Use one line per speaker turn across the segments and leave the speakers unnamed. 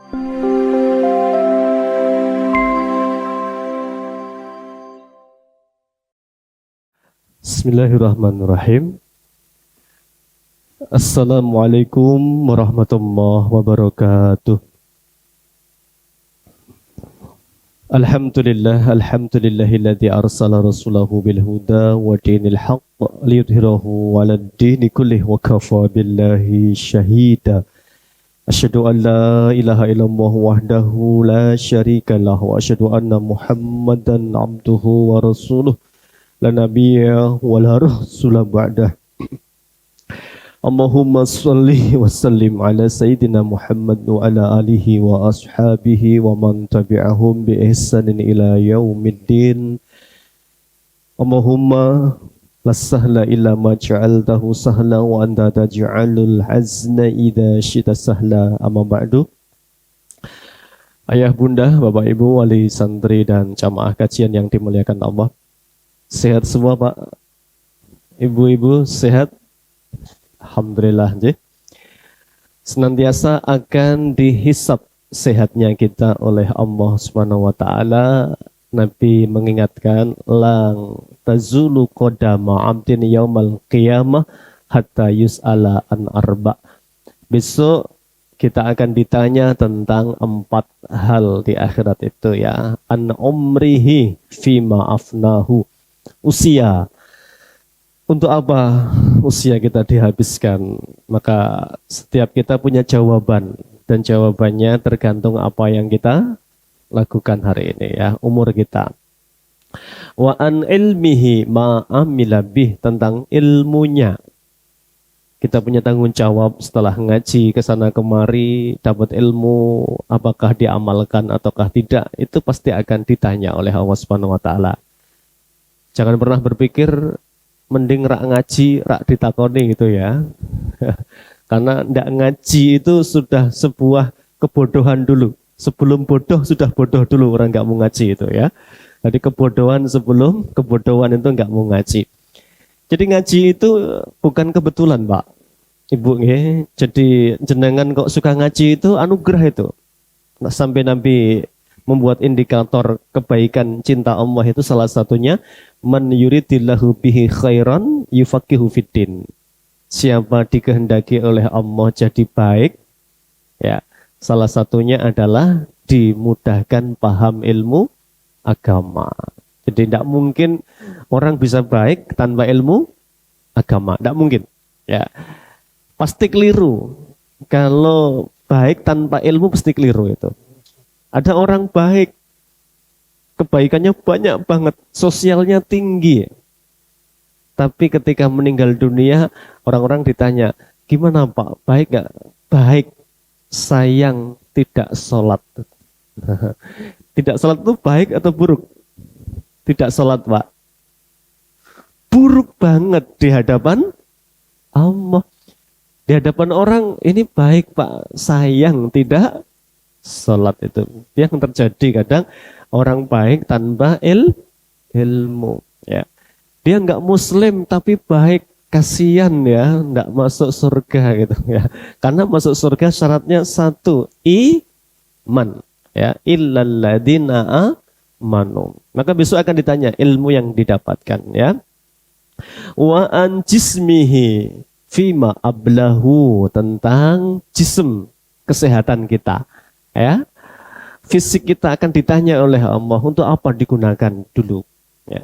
Bismillahirrahmanirrahim. Assalamualaikum warahmatullahi wabarakatuh. Alhamdulillahilladzi arsala rasulahu bil huda wa dinil haqq liyudhhirahu 'alad dini kullih wa kafa billahi syahida. Asyhadu an la ilaha illallah wahdahu la syarika lahu wa asyhadu anna Muhammadan 'abduhu wa rasuluh. La nabiyya wa la rasula ba'dah. Allahumma shalli wa sallim ala sayyidina Muhammad wa ala alihi wa ashabihi wa man tabi'ahum bi ihsanin ila yaumiddin. Allahumma la sahla illa ma ja'altahu sahla wa anta taj'alul hazna idza syi'ta sahla. Amma ba'du. Ayah bunda, bapak ibu, wali santri dan jamaah kajian yang dimuliakan Allah. Sehat semua Pak? Ibu-ibu sehat? Alhamdulillah. Senantiasa akan dihisab sehatnya kita oleh Allah Subhanahu wa taala. Nabi mengingatkan, lang tazulu qadama 'abdin yaumal qiyamah hatta yus'ala an arba. Besok kita akan ditanya tentang 4 hal di akhirat itu ya. An umrihi fima afnahu. Usia, untuk apa usia kita dihabiskan? Maka setiap kita punya jawaban, dan jawabannya tergantung apa yang kita lakukan hari ini ya, umur kita. Wa an ilmihi ma amila bih, tentang ilmunya. Kita punya tanggung jawab setelah ngaji kesana kemari, dapat ilmu, apakah diamalkan ataukah tidak, itu pasti akan ditanya oleh Allah Subhanahu wa taala. Jangan pernah berpikir mending rak ngaji, rak ditakoni gitu ya. Karena ndak ngaji itu sudah sebuah kebodohan dulu. Sebelum bodoh sudah bodoh dulu orang nggak mau ngaji itu ya. Jadi kebodohan sebelum kebodohan itu nggak mau ngaji. Jadi ngaji itu bukan kebetulan Pak, Ibu nggih. Jadi jenengan kok suka ngaji itu anugerah itu. Nah, sampai Nabi membuat indikator kebaikan cinta Allah itu salah satunya man yuridillahu bihi khairan yufaqihu fiddin. Siapa dikehendaki oleh Allah jadi baik ya, salah satunya adalah dimudahkan paham ilmu agama. Jadi tidak mungkin orang bisa baik tanpa ilmu agama, tidak mungkin ya. Pasti keliru kalau baik tanpa ilmu, pasti keliru itu. Ada orang baik, kebaikannya banyak banget, sosialnya tinggi. Tapi ketika meninggal dunia, orang-orang ditanya, gimana Pak, baik gak? Baik, sayang tidak sholat. Tidak sholat itu baik atau buruk? Tidak sholat Pak. Buruk banget di hadapan Allah. Di hadapan orang, ini baik Pak, sayang tidak sholat. Itu yang terjadi kadang, orang baik tanpa ilmu ya. Dia nggak muslim tapi baik, kasihan ya, nggak masuk surga gitu ya. Karena masuk surga syaratnya 1, iman ya, illalladzina amanu. Maka besok akan ditanya ilmu yang didapatkan ya. Wa an jismihi fima ablahu, tentang jism, kesehatan kita ya. Fisik kita akan ditanya oleh Allah, untuk apa digunakan dulu ya.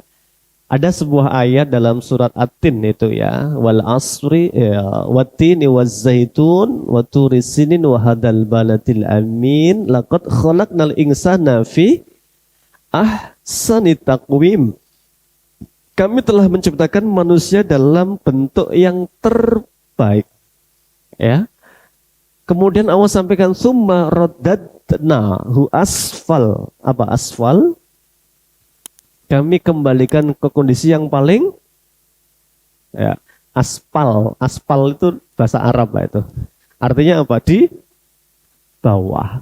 Ada sebuah ayat dalam surat At-Tin itu ya, wal asri ya, wattini wazzaitun wa turi sinin wa hadal baladil amin laqad khalaqnal insana fi ahsani taqwim. Kami telah menciptakan manusia dalam bentuk yang terbaik ya. Kemudian Allah sampaikan summa raddadnahu asfal. Apa asfal? Kami kembalikan ke kondisi yang paling ya, aspal. Aspal itu bahasa Arab Pak itu. Artinya apa? Di bawah.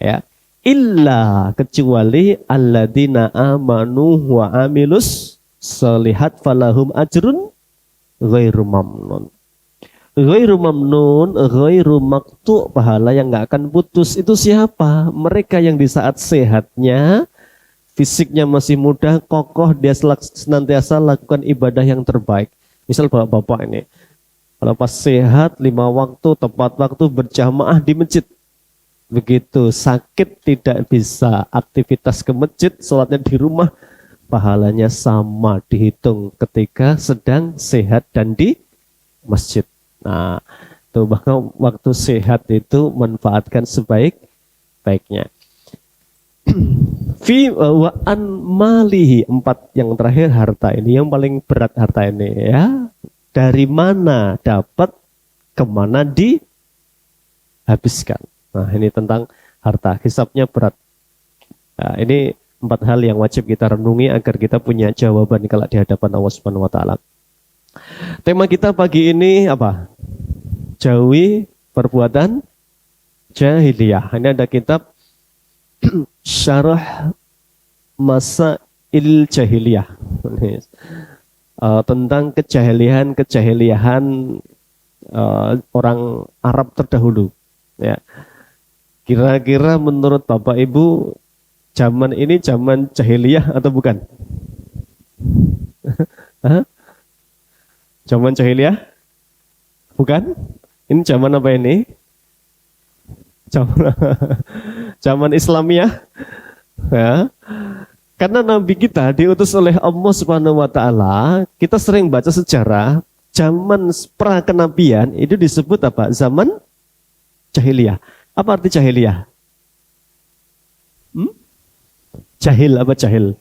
Ya. Illa, kecuali alladzina amanu wa amilus sholihat falahum ajrun ghairu mamnun. Ghairu mamnun, ghairu maqtu, pahala yang nggak akan putus. Itu siapa? Mereka yang di saat sehatnya, fisiknya masih muda, kokoh, dia senantiasa lakukan ibadah yang terbaik. Misal bapak-bapak ini, kalau pas sehat, 5 waktu, tepat waktu, berjamaah di masjid. Begitu sakit tidak bisa aktivitas ke masjid, sholatnya di rumah, pahalanya sama dihitung ketika sedang sehat dan di masjid. Nah, tuh bahkan waktu sehat itu manfaatkan sebaik-baiknya. Fi wa an malihi, 4 yang terakhir harta ini yang paling berat harta ini ya. Dari mana dapat, kemana dihabiskan. Nah, ini tentang harta, hisabnya berat. Nah, ini 4 hal yang wajib kita renungi agar kita punya jawaban kalau di hadapan Allah Subhanahu wa taala. Tema kita pagi ini apa? Jauhi perbuatan jahiliyah. Ini ada kitab Syarah Masail Jahiliyah. Tentang kejahiliahan orang Arab terdahulu. Ya. Kira-kira menurut Bapak Ibu zaman ini zaman jahiliyah atau bukan? Zaman jahiliyah? Bukan? Ini zaman apa ini? Zaman Islamiyah. Ya. Karena Nabi kita diutus oleh Allah Subhanahu wa taala, kita sering baca sejarah zaman pra kenabian itu disebut apa? Zaman jahiliyah. Apa arti jahiliyah? Jahil apa jahil?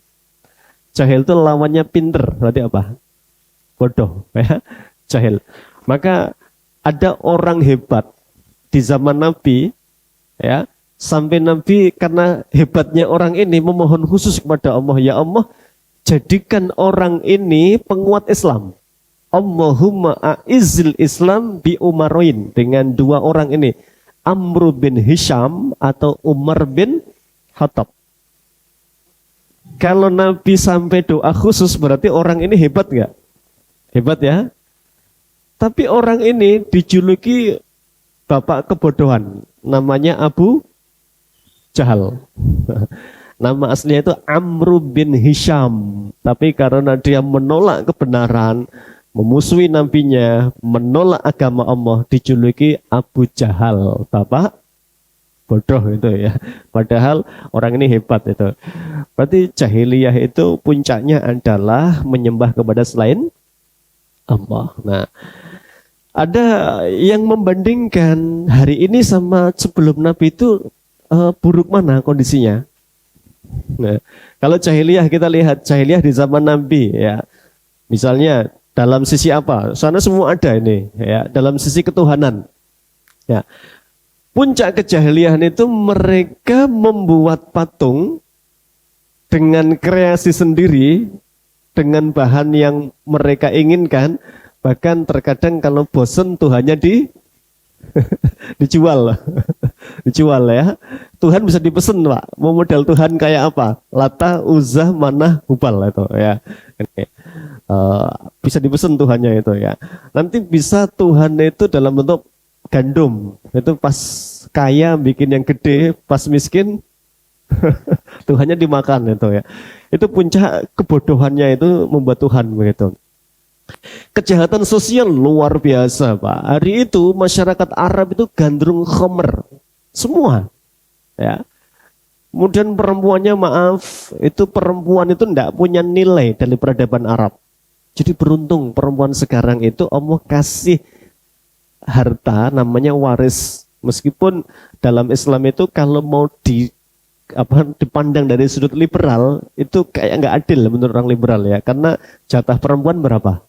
Jahil itu lawannya pinter, berarti apa? Bodoh, ya. Jahil. Maka ada orang hebat di zaman Nabi, ya, sampai Nabi karena hebatnya orang ini memohon khusus kepada Allah, ya Allah, jadikan orang ini penguat Islam. Allahumma a'izil Islam bi Umaroin, dengan 2 orang ini, Amr bin Hisham atau Umar bin Khattab. Kalau Nabi sampai doa khusus berarti orang ini hebat nggak? Hebat ya. Tapi orang ini dijuluki bapak kebodohan. Namanya Abu Jahal. Nama aslinya itu Amr bin Hisham. Tapi karena dia menolak kebenaran, memusuhi nabinya, menolak agama Allah, dijuluki Abu Jahal, bapak bodoh itu ya. Padahal orang ini hebat itu. Berarti jahiliyah itu puncaknya adalah menyembah kepada selain Allah. Nah, ada yang membandingkan hari ini sama sebelum Nabi itu buruk mana kondisinya. Nah, kalau jahiliyah kita lihat jahiliyah di zaman Nabi ya. Misalnya dalam sisi apa? Sana semua ada ini ya, dalam sisi ketuhanan. Ya. Puncak kejahiliahan itu mereka membuat patung dengan kreasi sendiri, dengan bahan yang mereka inginkan, bahkan terkadang kalau bosen Tuhannya dijual. Dijual ya. Tuhan bisa dipesen, Pak. Mau model Tuhan kayak apa? Lata, Uzzah, Manah, Hubal itu ya. Bisa dipesen Tuhannya itu ya. Nanti bisa Tuhan itu dalam bentuk gandum. Itu pas kaya bikin yang gede, pas miskin Tuhannya dimakan itu ya. Itu puncak kebodohannya itu membuat Tuhan begitu. Kejahatan sosial luar biasa, Pak. Hari itu masyarakat Arab itu gandrung khomer semua. Ya. Kemudian perempuannya maaf, itu perempuan itu tidak punya nilai dari peradaban Arab. Jadi beruntung perempuan sekarang itu Allah kasih harta namanya waris. Meskipun dalam Islam itu kalau mau dipandang dari sudut liberal itu kayak nggak adil menurut orang liberal ya, karena jatah perempuan berapa?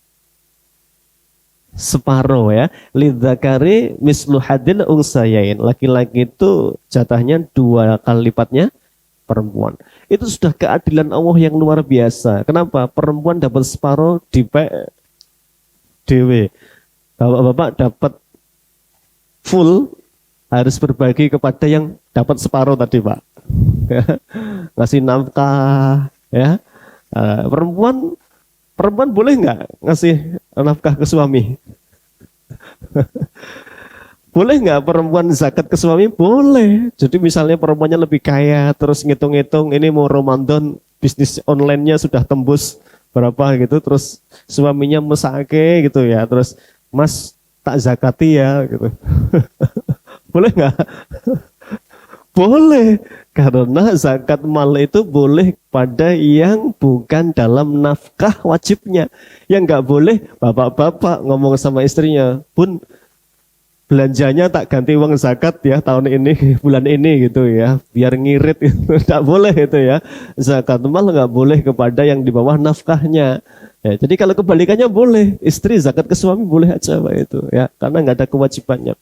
Separuh ya. Lidzakari mislu hadil unsayain. Laki-laki itu jatahnya 2 kali lipatnya perempuan. Itu sudah keadilan Allah yang luar biasa. Kenapa? Perempuan dapat separuh, dipek dewe. Bapak-bapak dapat full, harus berbagi kepada yang dapat separuh tadi, Pak. Ngasih nafkah ya. Perempuan boleh nggak ngasih nafkah ke suami? Boleh nggak perempuan zakat ke suami? Boleh. Jadi misalnya perempuannya lebih kaya, terus ngitung-ngitung ini mau Ramadan, bisnis online-nya sudah tembus berapa gitu, terus suaminya mesake gitu ya, terus Mas tak zakati ya gitu. Boleh nggak? Boleh. Karena zakat mal itu boleh pada yang bukan dalam nafkah wajibnya. Yang nggak boleh bapak-bapak ngomong sama istrinya, Bun, belanjanya tak ganti uang zakat ya tahun ini, bulan ini gitu ya, biar ngirit itu. Tak boleh itu ya. Zakat mal nggak boleh kepada yang di bawah nafkahnya. Ya, jadi kalau kebalikannya boleh, istri zakat ke suami boleh aja Pak itu ya, karena nggak ada kewajibannya.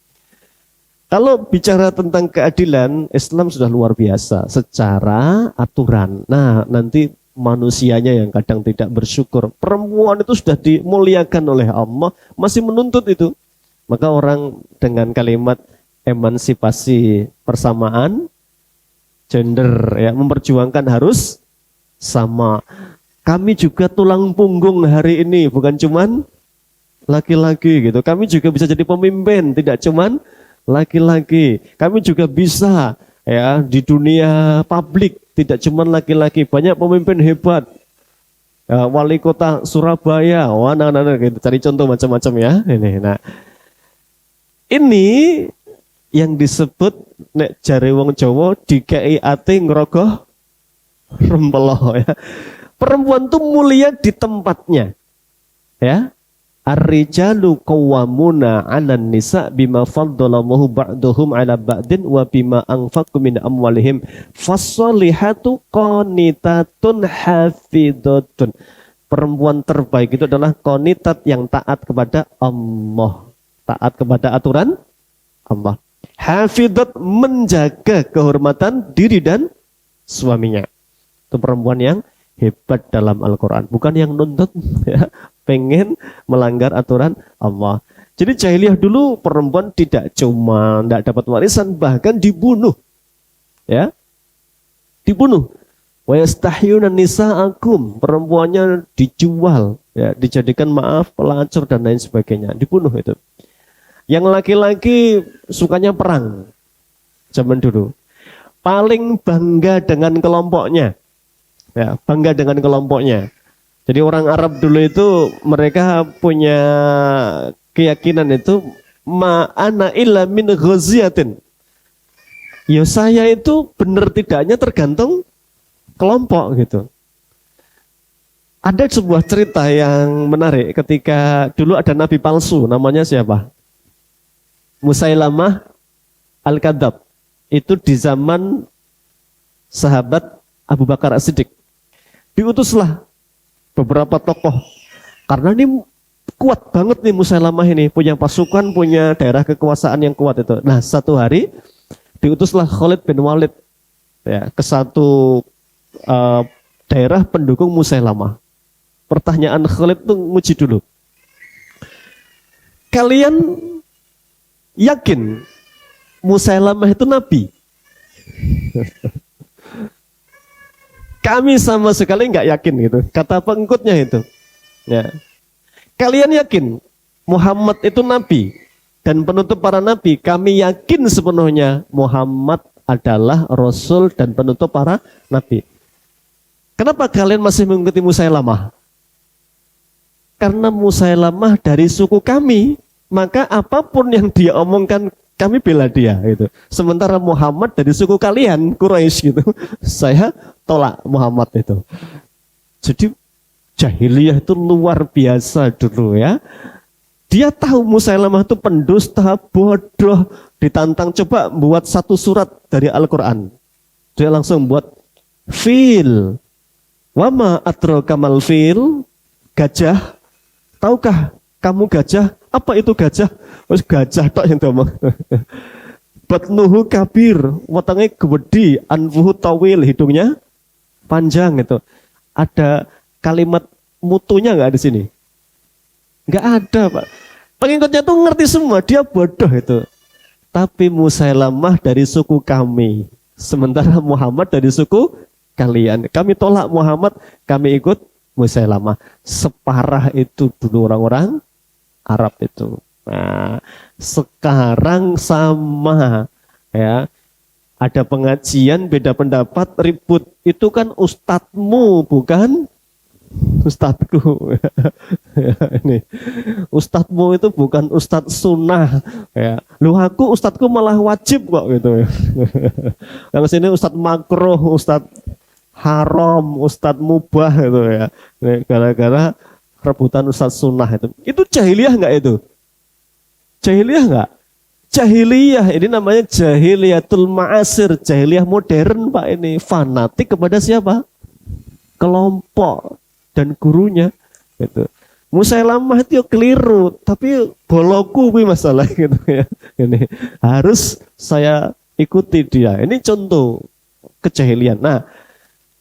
Kalau bicara tentang keadilan, Islam sudah luar biasa secara aturan. Nah, nanti manusianya yang kadang tidak bersyukur. Perempuan itu sudah dimuliakan oleh Allah, masih menuntut itu. Maka orang dengan kalimat emansipasi persamaan gender ya, memperjuangkan harus sama. Kami juga tulang punggung hari ini, bukan cuman laki-laki gitu. Kami juga bisa jadi pemimpin, tidak cuman laki-laki. Kami juga bisa ya di dunia publik, tidak cuman laki-laki. Banyak pemimpin hebat. Ya, wali kota Surabaya, wah, nah, gitu. Cari contoh macam-macam ya. Ini yang disebut nek jare wong Jawa dikei ati ngrogoh rempelo ya. Perempuan tuh mulia di tempatnya. Ya. Ar-rijalu qawwamuna 'alan nisa bima faddalallahu ba'dahum 'ala ba'din wa bima anfaqu min amwalihim fas-solihatu qanitatun hafidhatun. Perempuan terbaik itu adalah qanitat yang taat kepada Allah, taat kepada aturan Allah. Hafidhat menjaga kehormatan diri dan suaminya. Itu perempuan yang hebat dalam Al-Quran, bukan yang nuntut ya, pengen melanggar aturan Allah. Jadi jahiliyah dulu perempuan tidak cuma tidak dapat warisan, bahkan dibunuh. Ya. Dibunuh. Wa yastahyuna nisa'akum, perempuannya dijual, ya, dijadikan maaf pelacur dan lain sebagainya, dibunuh itu. Yang laki-laki sukanya perang zaman dulu. Paling bangga dengan kelompoknya. Ya, bangga dengan kelompoknya. Jadi orang Arab dulu itu mereka punya keyakinan itu ma'ana illa min ghaziyatin. Ya saya itu benar tidaknya tergantung kelompok gitu. Ada sebuah cerita yang menarik ketika dulu ada nabi palsu, namanya siapa? Musailamah Al-Kadzab. Itu di zaman sahabat Abu Bakar As-Siddiq. Diutuslah beberapa tokoh karena ini kuat banget nih Musailamah ini, punya pasukan, punya daerah kekuasaan yang kuat itu. Nah, satu hari diutuslah Khalid bin Walid ya ke satu daerah pendukung Musailamah. Pertanyaan Khalid tuh nguji dulu. Kalian yakin Musailamah itu nabi? Kami sama sekali nggak yakin gitu. Kata pengikutnya itu. Ya. Kalian yakin Muhammad itu nabi dan penutup para nabi? Kami yakin sepenuhnya Muhammad adalah rasul dan penutup para nabi. Kenapa kalian masih mengikuti Musailamah? Karena Musailamah dari suku kami, maka apapun yang dia omongkan kami bela dia gitu. Sementara Muhammad dari suku kalian Quraisy gitu, saya tolak Muhammad itu. Jadi jahiliyah itu luar biasa dulu ya. Dia tahu Musailamah itu pendusta, bodoh, ditantang coba buat satu surat dari Al-Quran. Dia langsung buat fil. Wama adrakamal fil, gajah. Tahukah kamu gajah? Apa itu gajah? Gajah tok yang ngomong. Batnuhu kabir, watangnya gede, anfuhu tawil, hidungnya panjang itu. Ada kalimat mutunya nggak di sini? Nggak ada, Pak. Pengikutnya tuh ngerti semua, dia bodoh itu. Tapi Musailamah dari suku kami, sementara Muhammad dari suku kalian. Kami tolak Muhammad, kami ikut Musailamah. Separah itu dulu orang-orang Arab itu. Nah, sekarang sama ya. Ada pengajian beda pendapat ribut itu kan ustadzmu bukan ustadzku. Ya, ini ustadzmu itu bukan ustadz sunnah ya. Lu aku ustadzku malah wajib kok gitu ya. Yang sini ustadz makruh, ustadz haram, ustadz mubah gitu ya. Gara-gara rebutan ustadz sunnah itu. Itu jahiliyah nggak itu? Jahiliyah nggak? Jahiliyah ini namanya jahiliyatul ma'asir, jahiliyah modern Pak ini, fanatik kepada siapa? Kelompok dan gurunya gitu. Musailamah itu keliru, tapi boloku kuwi masalah gitu ya. Ini harus saya ikuti dia. Ini contoh kejahilian. Nah,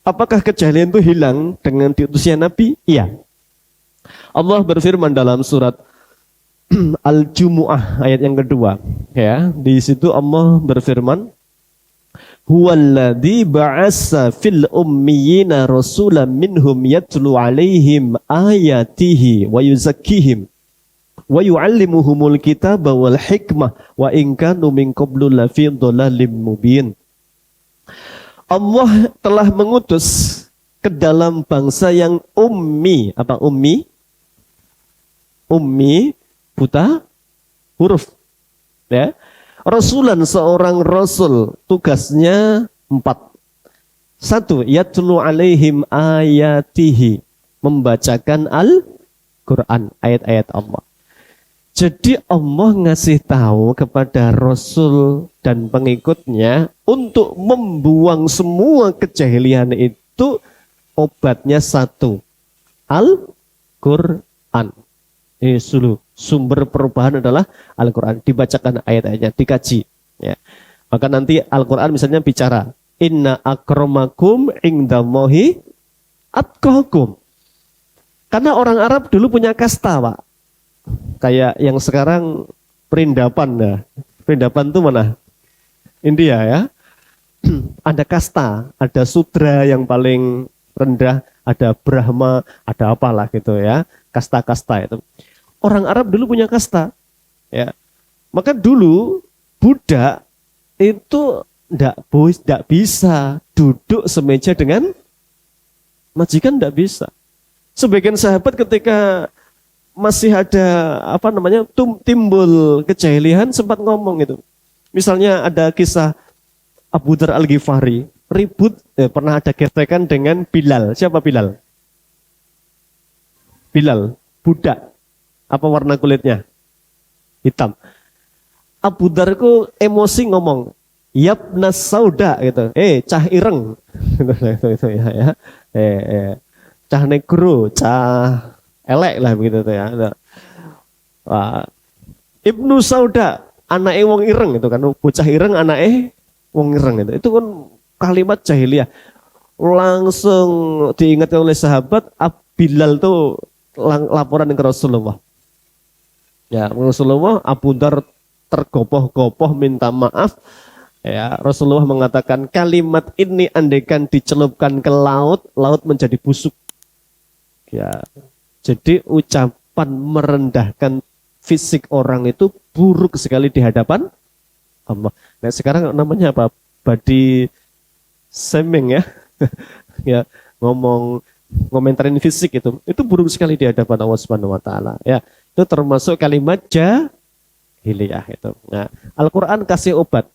apakah kejahilian itu hilang dengan diutusnya Nabi? Iya. Allah berfirman dalam surat Al-Jumu'ah ayat yang kedua ya, di situ Allah berfirman huwallazi ba'asa fil ummiyina rasulan minhum yatlu alaihim ayatihi wa yuzakkihim wa yu'allimuhumul kitaba wal hikmah wa in kanu min qablu lafi dhalalim mubin. Allah telah mengutus ke dalam bangsa yang ummi. Apa ummi? Ummi buta huruf ya. Rasulan seorang rasul tugasnya 4. 1 yatlu alaihim ayatihi, membacakan Al-Quran, ayat-ayat Allah. Jadi Allah ngasih tahu kepada rasul dan pengikutnya untuk membuang semua kejahilian itu, obatnya 1 Al-Quran. Ini sumber perubahan adalah Al-Quran. Dibacakan ayat-ayatnya, dikaji ya. Maka nanti Al-Quran misalnya bicara inna akramakum indallahi atqakum. Karena orang Arab dulu punya kasta Pak, kayak yang sekarang perindapan ya. Perindapan itu mana? India ya. Ada kasta, ada sudra yang paling rendah, ada Brahma, ada apalah gitu ya, kasta-kasta itu. Orang Arab dulu punya kasta, ya. Maka dulu budak itu tidak bisa duduk semeja dengan majikan, tidak bisa. Sebagian sahabat ketika masih ada timbul kejahilian sempat ngomong itu. Misalnya ada kisah Abu Dzar Al-Ghifari ribut, pernah ada gesekan dengan Bilal. Siapa Bilal? Bilal, budak. Apa warna kulitnya? Hitam. Abu Dzar ku emosi ngomong, "Yabnas sauda," gitu. Cah ireng. Itu ya. Cah negro, cah elek lah begitu ya. Ibnu Sauda, anake wong ireng itu kan, bocah ireng anake wong ireng itu. Itu kan kalimat jahiliyah. Langsung diingat oleh sahabat, Bilal tuh laporan ke Rasulullah. Ya, Rasulullah, Abu Dzar tergopoh-gopoh minta maaf. Ya, Rasulullah mengatakan kalimat ini andaikan dicelupkan ke laut, laut menjadi busuk. Ya, jadi ucapan merendahkan fisik orang itu buruk sekali di hadapan Allah. Nah, sekarang namanya apa? Body shaming ya. Ya, ngomentarin fisik itu buruk sekali di hadapan Allah Subhanahu wa taala. Ya, itu termasuk kalimat jahiliyah itu. Nah, Al-Qur'an kasih obat.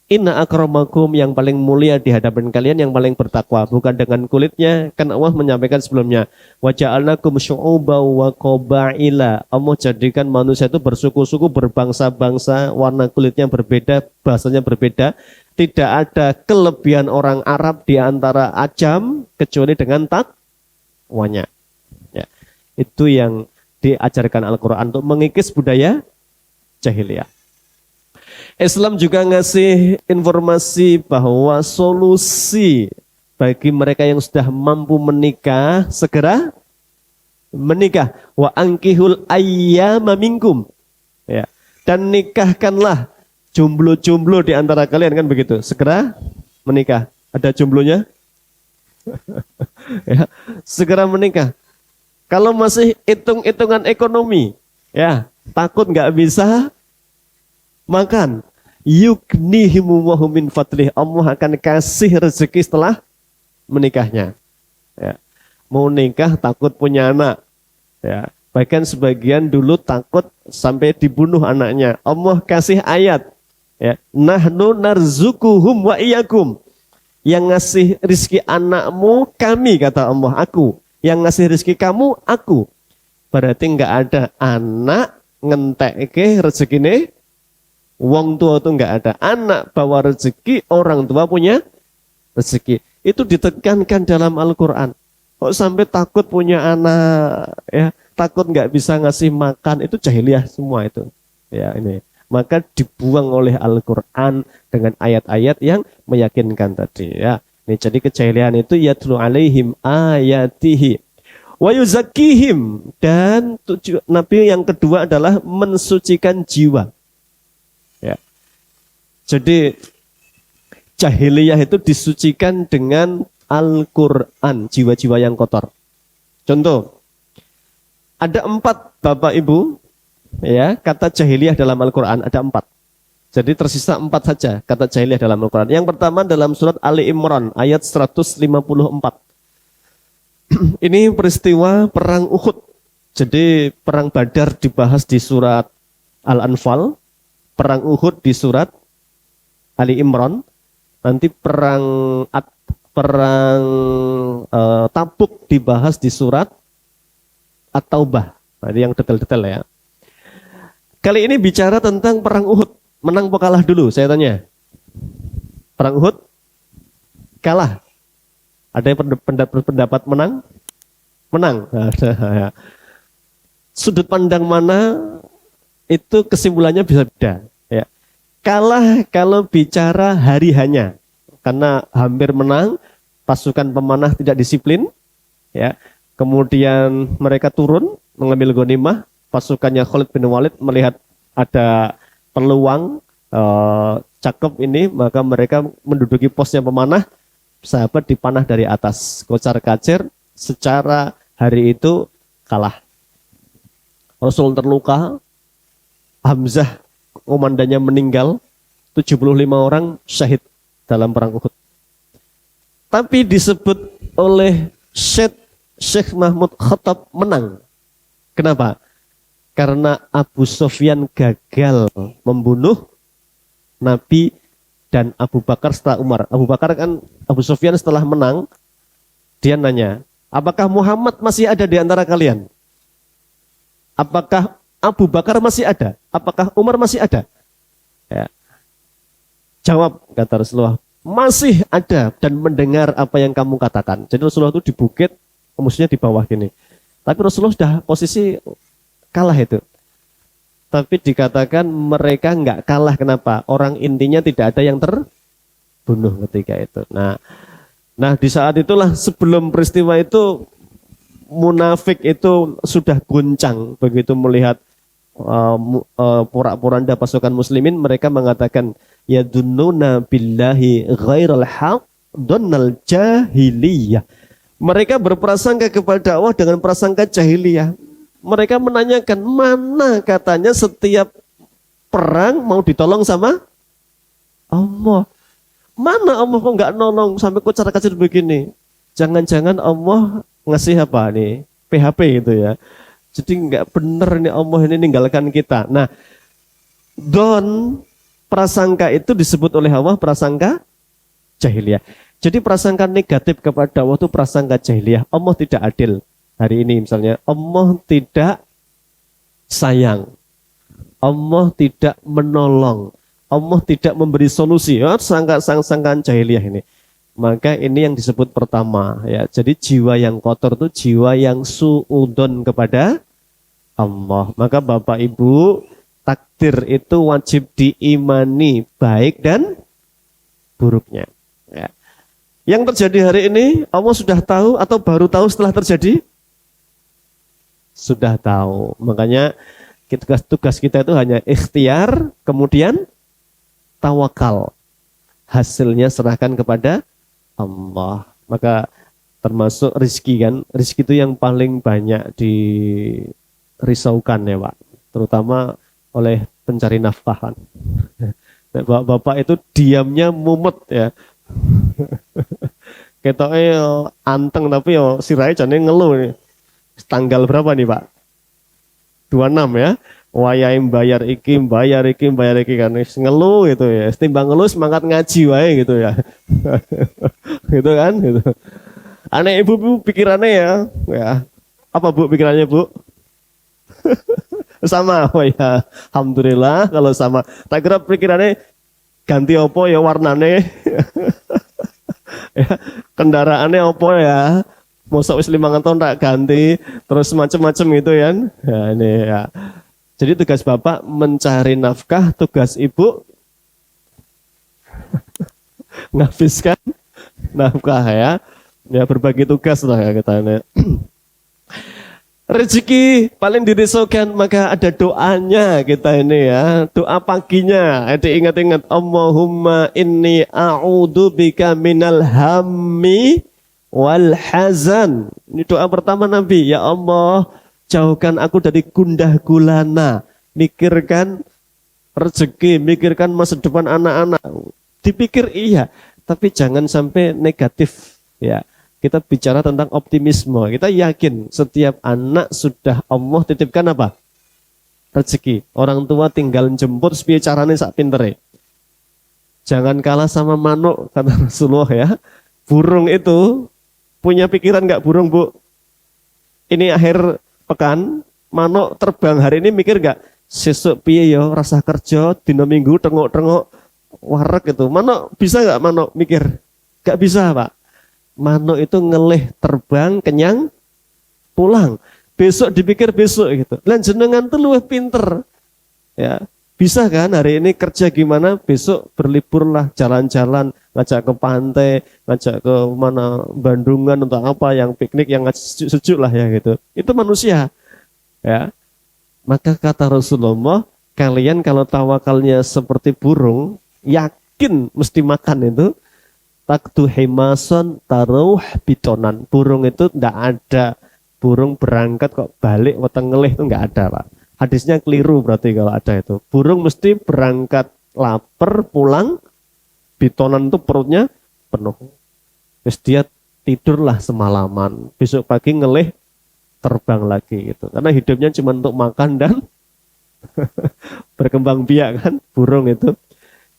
Inna akramakum, yang paling mulia di hadapan kalian yang paling bertakwa, bukan dengan kulitnya, kan Allah menyampaikan sebelumnya, wa ja'alnakum syu'uban wa qabaila. Allah jadikan manusia itu bersuku-suku, berbangsa-bangsa, warna kulitnya berbeda, bahasanya berbeda. Tidak ada kelebihan orang Arab di antara Ajam kecuali dengan takwanya. Ya, itu yang diajarkan Al-Quran untuk mengikis budaya jahiliyah. Islam juga ngasih informasi bahwa solusi bagi mereka yang sudah mampu menikah, segera menikah. Wa ankihul ayyama minkum. Ya. Dan nikahkanlah jomblo-jomblo di antara kalian, kan begitu. Segera menikah. Ada jomblonya? Ya. Segera menikah. Kalau masih hitung-hitungan ekonomi, Ya, takut nggak bisa makan. Yugnihimu wa hum min fadlih. Allah akan kasih rezeki setelah menikahnya. Ya. Mau nikah takut punya anak. Ya. Bahkan sebagian dulu takut sampai dibunuh anaknya. Allah kasih ayat. Ya. Nahnu narzukuhum wa iyyakum. Yang ngasih rizki anakmu kami, kata Allah, aku. Yang ngasih rizki kamu, aku. Berarti nggak ada anak ngentekke rezekine wong tua itu nggak ada. Anak bawa rezeki, orang tua punya rezeki. Itu ditekankan dalam Al-Quran. Kok sampai takut punya anak, ya, takut nggak bisa ngasih makan, itu jahiliyah semua itu. Ya ini. Maka dibuang oleh Al-Quran dengan ayat-ayat yang meyakinkan tadi. Ya, ini jadi kejahilian itu yatlu alaihim ayatihi wa yuzakkihim, dan Nabi yang kedua adalah mensucikan jiwa. Ya. Jadi jahiliyah itu disucikan dengan Al-Quran, jiwa-jiwa yang kotor. Contoh, ada 4 Bapak Ibu, ya, kata jahiliyah dalam Al-Quran ada 4. Jadi tersisa 4 saja kata jahiliyah dalam Al-Quran. Yang pertama dalam surat Ali Imran ayat 154. Ini peristiwa perang Uhud. Jadi perang Badar dibahas di surat Al-Anfal, perang Uhud di surat Ali Imran, nanti perang Tabuk dibahas di surat At-Taubah. Nah, ini yang detail-detail ya. Kali ini bicara tentang perang Uhud. Menang apa kalah dulu? Saya tanya. Perang Uhud kalah. Ada yang pendapat menang? Menang. Sudut pandang mana itu kesimpulannya bisa beda. Ya. Kalah kalau bicara hari hanya. Karena hampir menang, pasukan pemanah tidak disiplin. Ya. Kemudian mereka turun mengambil ghanimah. Pasukannya Khalid bin Walid melihat ada peluang cakep ini, maka mereka menduduki posnya pemanah. Sahabat dipanah dari atas, kocar-kacir, secara hari itu kalah. Rasul terluka, Hamzah komandannya meninggal, 75 orang syahid dalam perang Uhud. Tapi disebut oleh Syekh Mahmud Khattab menang. Kenapa? Karena Abu Sufyan gagal membunuh Nabi dan Abu Bakar setelah Umar. Abu Sufyan setelah menang, dia nanya, apakah Muhammad masih ada di antara kalian? Apakah Abu Bakar masih ada? Apakah Umar masih ada? Ya. Jawab, kata Rasulullah, masih ada dan mendengar apa yang kamu katakan. Jadi Rasulullah itu di bukit, musuhnya di bawah gini. Tapi Rasulullah sudah posisi kalah itu. Tapi dikatakan mereka nggak kalah. Kenapa? Orang intinya tidak ada yang terbunuh ketika itu. Nah di saat itulah, sebelum peristiwa itu, munafik itu sudah guncang begitu melihat porak-poranda pasukan muslimin. Mereka mengatakan, yadunnuna billahi ghairal haq donnal jahiliyah. Mereka berprasangka kepada Allah dengan prasangka jahiliyah. Mereka menanyakan, mana katanya setiap perang mau ditolong sama Allah? Mana Allah kok nggak nolong sampai kocar-kacir begini? Jangan-jangan Allah ngasih apa nih? PHP gitu ya. Jadi nggak bener nih Allah ini ninggalkan kita. Nah, prasangka itu disebut oleh Allah prasangka jahiliyah. Jadi prasangka negatif kepada Allah itu prasangka jahiliyah. Allah tidak adil. Hari ini misalnya, Allah tidak sayang, Allah tidak menolong, Allah tidak memberi solusi. Sangkaan jahiliyah ini. Maka ini yang disebut pertama. Ya. Jadi jiwa yang kotor itu jiwa yang suudon kepada Allah. Maka Bapak Ibu, takdir itu wajib diimani baik dan buruknya. Ya. Yang terjadi hari ini, Allah sudah tahu atau baru tahu setelah terjadi? Sudah tahu. Makanya tugas kita itu hanya ikhtiar, kemudian tawakal. Hasilnya serahkan kepada Allah. Maka termasuk rezeki kan. Rezeki itu yang paling banyak dirisaukan ya Pak. terutama oleh pencari nafkah. Bapak-bapak itu diamnya mumet ya. Ketoke yo anteng tapi yo sirahe jane ngeluh nih. Tanggal berapa nih, Pak? 26 ya. Wayahe bayar iki kan ngeluh gitu ya. Timbang ngeluh semangat ngaji wae gitu ya. Gitu kan gitu. Aneh ibu pikirannya ya. Apa Bu pikirannya Bu? Sama, oh ya, alhamdulillah kalau sama. Tak kira pikirannya ganti opo ya warnane, ya, kendaraannya opo ya, mosok wis 5 tahun tak ganti, terus macam-macam gitu ya. Ya ini ya. Jadi tugas bapak mencari nafkah, tugas ibu nghabiskan nafkah ya. Ya berbagi tugas lah ya kita ini. Rezeki paling dirisaukan maka ada doanya kita ini ya. Doa paginya. Ada ingat-ingat Allahumma inni a'udzubika minal hammi wal hazan. Ini doa pertama Nabi. Ya Allah, jauhkan aku dari gundah gulana. Mikirkan rezeki, mikirkan masa depan anak-anak. Dipikir iya, tapi jangan sampai negatif ya. Kita bicara tentang optimisme. Kita yakin setiap anak sudah Allah titipkan apa? Rezeki. Orang tua tinggal jemput sepiye carane sak pintere. Jangan kalah sama manuk kata Rasulullah ya. Burung itu punya pikiran enggak burung, Bu? Ini akhir pekan, manuk terbang hari ini mikir enggak? Sesuk piye yo rasa kerja dina Minggu tengok-tengok wareg itu. Manuk bisa enggak manuk mikir? Enggak bisa, Pak. Manuk itu ngelih terbang kenyang pulang. Besok dipikir besok gitu. Lan jenengan tuh luwih pinter. Ya, bisa kan hari ini kerja gimana, besok berliburlah jalan-jalan, ngajak ke pantai, ngajak ke mana Bandungan untuk apa yang piknik yang sejuk lah ya gitu. Itu manusia. Ya. Maka kata Rasulullah, kalian kalau tawakalnya seperti burung, yakin mesti makan itu. Taktu himason taruh bitonan. Burung itu tidak ada. Burung berangkat kok balik weteng ngelih itu enggak ada, Pak. Hadisnya keliru berarti kalau ada itu. Burung mesti berangkat lapar pulang bitonan itu perutnya penuh. Terus dia tidurlah semalaman. Besok pagi ngelih terbang lagi gitu. Karena hidupnya cuma untuk makan dan berkembang biak kan burung itu.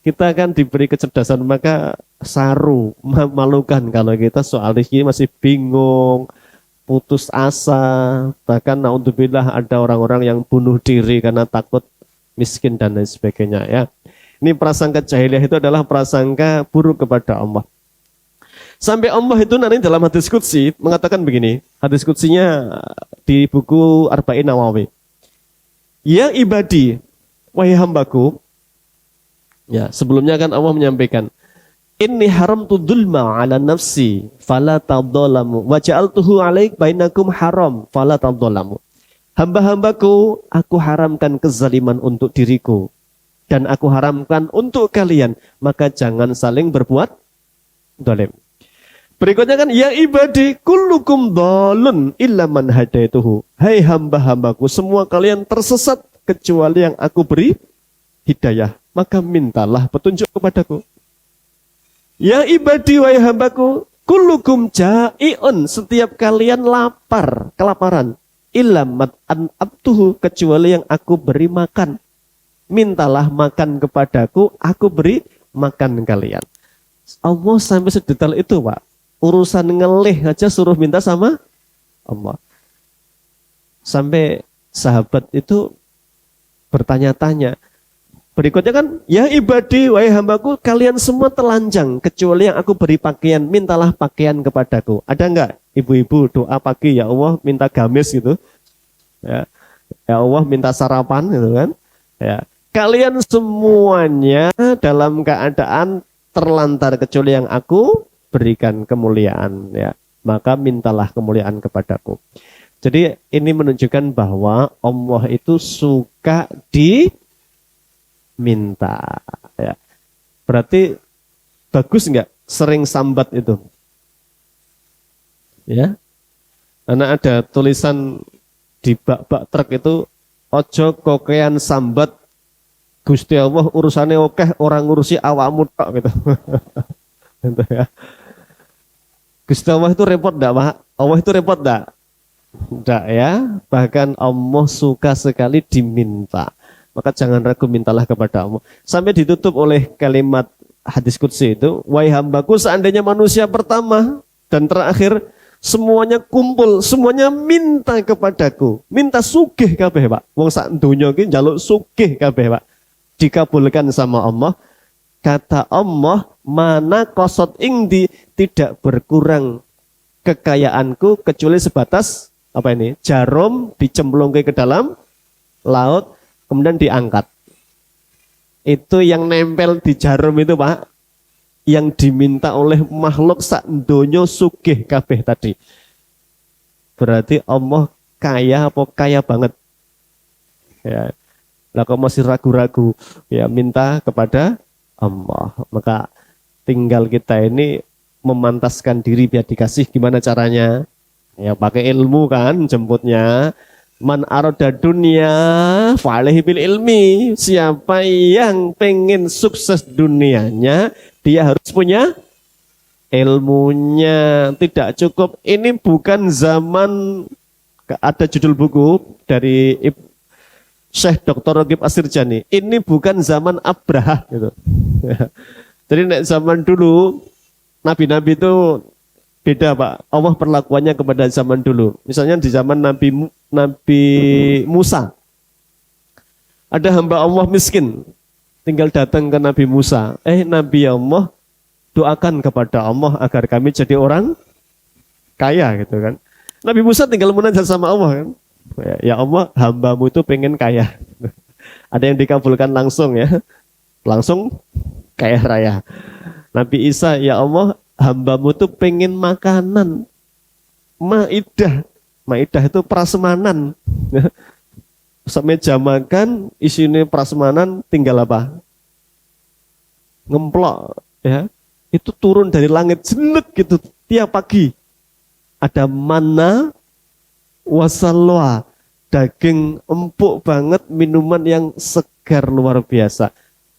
Kita kan diberi kecerdasan maka saru, memalukan kalau kita soal rezeki masih bingung, putus asa, bahkan naudzubillah ada orang-orang yang bunuh diri karena takut miskin dan lain sebagainya ya. Ini prasangka jahiliyah itu adalah prasangka buruk kepada Allah. Sampai Allah itu nanti dalam hadis qudsi mengatakan begini, hadis qudsinya di buku Arba'in Nawawi. Ya ibadi, wahai hambaku, ya, sebelumnya kan Allah menyampaikan, inni haramtu dzulma ala nafsi fala tadzalamu wa ja'altuhu 'alaik bainakum haram fala tadzalamu. Hamba-hambaku, aku haramkan kezaliman untuk diriku dan aku haramkan untuk kalian, maka jangan saling berbuat zalim. Berikutnya kan ya ibadi kullukum dhalun illa man hadaituhu. Hai hamba-hambaku, semua kalian tersesat kecuali yang aku beri hidayah. Maka mintalah petunjuk kepadaku. Ya ibadi wahai hambaku, kullukum ja'iun, setiap kalian lapar, kelaparan. Ilamat an abtuhu, kecuali yang aku beri makan. Mintalah makan kepadaku, aku beri makan kalian. Allah sampai sedetail itu, Pak. Urusan ngelih aja suruh minta sama Allah. Sampai sahabat itu bertanya-tanya. Berikutnya kan, ya ibadi, wahai hambaku, kalian semua telanjang, kecuali yang aku beri pakaian, mintalah pakaian kepadaku. Ada enggak ibu-ibu doa pagi, ya Allah minta gamis gitu. Ya, ya Allah minta sarapan gitu kan. Ya, kalian semuanya dalam keadaan terlantar, kecuali yang aku berikan kemuliaan. Ya, maka mintalah kemuliaan kepadaku. Jadi ini menunjukkan bahwa Allah itu suka minta ya. Berarti bagus enggak sering sambat itu? Ya. Karena ada tulisan di bak-bak truk itu Ojo kokean sambat Gusti Allah urusannya okeh orang ngurusi awakmu tok gitu. Gitu ya. Gusti Allah itu repot enggak, Pak? Allah itu repot enggak? Enggak ya. Bahkan Allah suka sekali diminta. Maka jangan ragu mintalah kepada Allah. Sampai ditutup oleh kalimat hadis qudsi itu, wahai hambaku seandainya manusia pertama dan terakhir semuanya kumpul, semuanya minta kepadaku. Minta sugih kabeh, Pak. Wong sak donya iki njaluk sugih kabeh, Pak. Dikabulkan sama Allah. Kata Allah, mana kosot ingdi, tidak berkurang kekayaanku kecuali sebatas apa ini? Jarum dicemplungkan ke dalam laut kemudian diangkat. Itu yang nempel di jarum itu, Pak, yang diminta oleh makhluk sak donya sugih kabeh tadi. Berarti Allah kaya apa kaya banget? Ya. Lah kok masih ragu-ragu? Ya minta kepada Allah. Maka tinggal kita ini memantaskan diri biar dikasih. Gimana caranya? Ya pakai ilmu kan jemputnya. Man aroda dunia fa'alaihi bil ilmi. Siapa yang pengen sukses dunianya, dia harus punya ilmunya. Tidak cukup. Ini bukan zaman, ada judul buku dari Syekh Dr. Ragib Asirjani. Ini bukan zaman Abraha gitu. Jadi zaman dulu nabi-nabi itu beda, Pak. Allah perlakuannya kepada zaman dulu. Misalnya di zaman Nabi Musa. Ada hamba Allah miskin. Tinggal datang ke Nabi Musa. Nabi Allah, doakan kepada Allah agar kami jadi orang kaya gitu kan. Nabi Musa tinggal munajat sama Allah kan. Ya Allah, hambamu itu pengen kaya. Ada yang dikabulkan langsung ya. Langsung kaya raya. Nabi Isa, ya Allah, hambamu tuh pengen makanan. Maidah. Maidah itu prasmanan. Meja makan, isinya prasmanan, tinggal apa? Ngemplok. Ya. Itu turun dari langit, jelet gitu, tiap pagi. Ada mana, wasalwa, daging empuk banget, minuman yang segar luar biasa.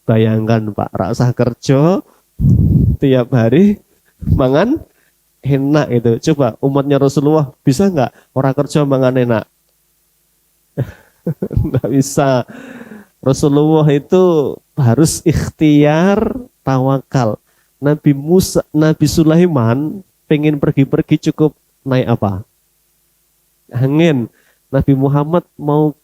Bayangkan Pak, rasa kerja tiap hari mangan enak itu. Coba umatnya Rasulullah bisa nggak orang kerja mangan enak? Nggak bisa. Rasulullah itu harus ikhtiar, tawakal. Nabi Sulaiman pengen pergi-pergi cukup naik apa? Angin. Nabi Muhammad mau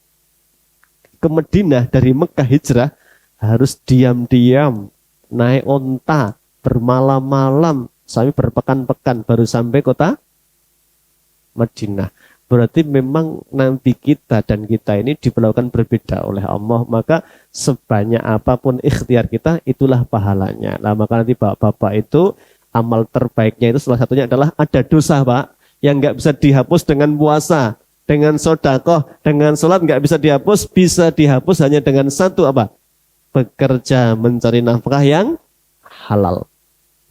ke Madinah dari Mekah hijrah harus diam-diam naik onta bermalam-malam sampai berpekan-pekan baru sampai kota Madinah. Berarti memang Nabi kita dan kita ini diperlakukan berbeda oleh Allah. Maka sebanyak apapun ikhtiar kita, itulah pahalanya. Nah maka nanti bapak-bapak itu amal terbaiknya itu salah satunya adalah ada dosa, Pak, yang nggak bisa dihapus dengan puasa, dengan sedekah, dengan sholat nggak bisa dihapus. Bisa dihapus hanya dengan satu apa? Bekerja mencari nafkah yang halal.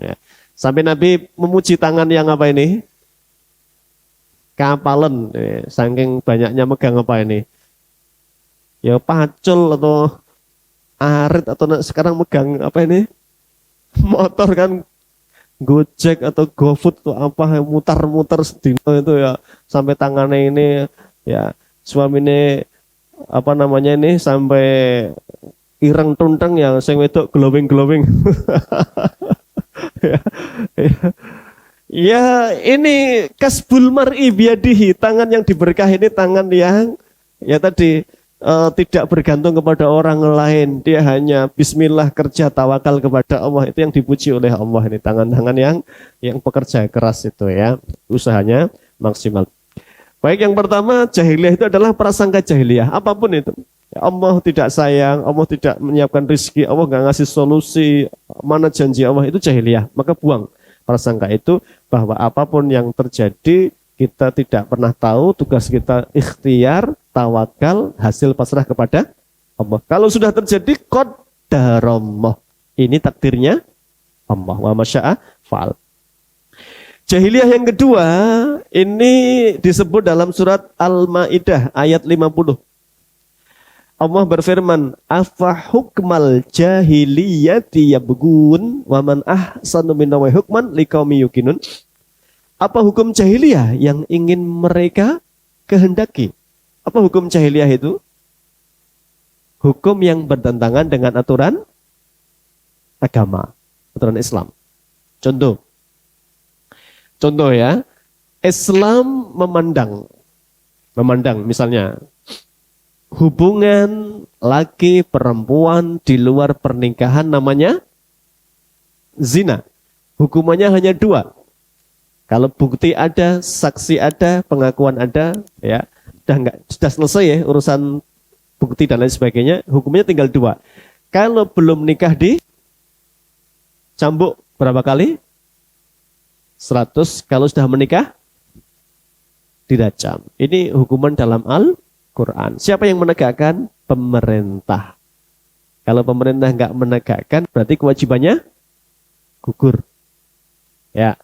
Ya. Sampai Nabi memuji tangan yang apa ini? Kapalan. Saking banyaknya megang apa ini? Ya pacul atau arit atau sekarang megang apa ini? Motor kan, Gojek atau GoFood tuh apa mutar-mutar sedino itu ya sampai tangannya ini ya suami ini apa namanya ini sampai ireng tunteng yang sing wedok glowing. Ya ini kasbul mar'i biadihi, tangan yang diberkahi ini tangan yang ya tadi tidak bergantung kepada orang lain, dia hanya bismillah kerja tawakal kepada Allah. Itu yang dipuji oleh Allah, ini tangan-tangan yang pekerja keras itu ya, usahanya maksimal. Baik, yang pertama jahiliyah itu adalah prasangka jahiliyah apapun itu. Allah tidak sayang, Allah tidak menyiapkan rezeki, Allah nggak ngasih solusi, mana janji Allah, itu jahiliyah. Maka buang prasangka itu, bahwa apapun yang terjadi kita tidak pernah tahu, tugas kita ikhtiar, tawakal, hasil pasrah kepada Allah. Kalau sudah terjadi qadarullah, ini takdirnya Allah, wa masya'a fa'al. Jahiliyah yang kedua ini disebut dalam surat Al-Maidah ayat 50. Allah berfirman, afa hukmal jahiliyati yabghun wa man ahsanu minallahi hukman liqaumi yuqinun. Apa hukum jahiliyah yang ingin mereka kehendaki? Apa hukum jahiliyah itu? Hukum yang bertentangan dengan aturan agama, aturan Islam. Contoh ya, Islam memandang misalnya hubungan laki perempuan di luar pernikahan namanya zina. Hukumannya hanya 2. Kalau bukti ada, saksi ada, pengakuan ada, ya, sudah selesai ya urusan bukti dan lain sebagainya. Hukumnya tinggal 2. Kalau belum nikah dicambuk berapa kali? 100. Kalau sudah menikah dirajam. Ini hukuman dalam Al-Quran. Siapa yang menegakkan? Pemerintah. Kalau pemerintah nggak menegakkan, berarti kewajibannya gugur. Ya.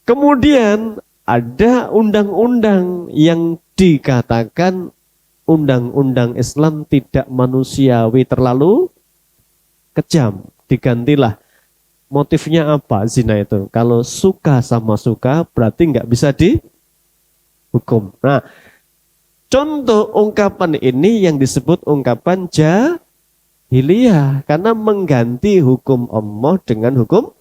Kemudian ada undang-undang yang dikatakan undang-undang Islam tidak manusiawi, terlalu kejam. Digantilah. Motifnya apa zina itu? Kalau suka sama suka berarti nggak bisa dihukum. Nah, contoh ungkapan ini yang disebut ungkapan jahiliyah karena mengganti hukum Allah dengan hukum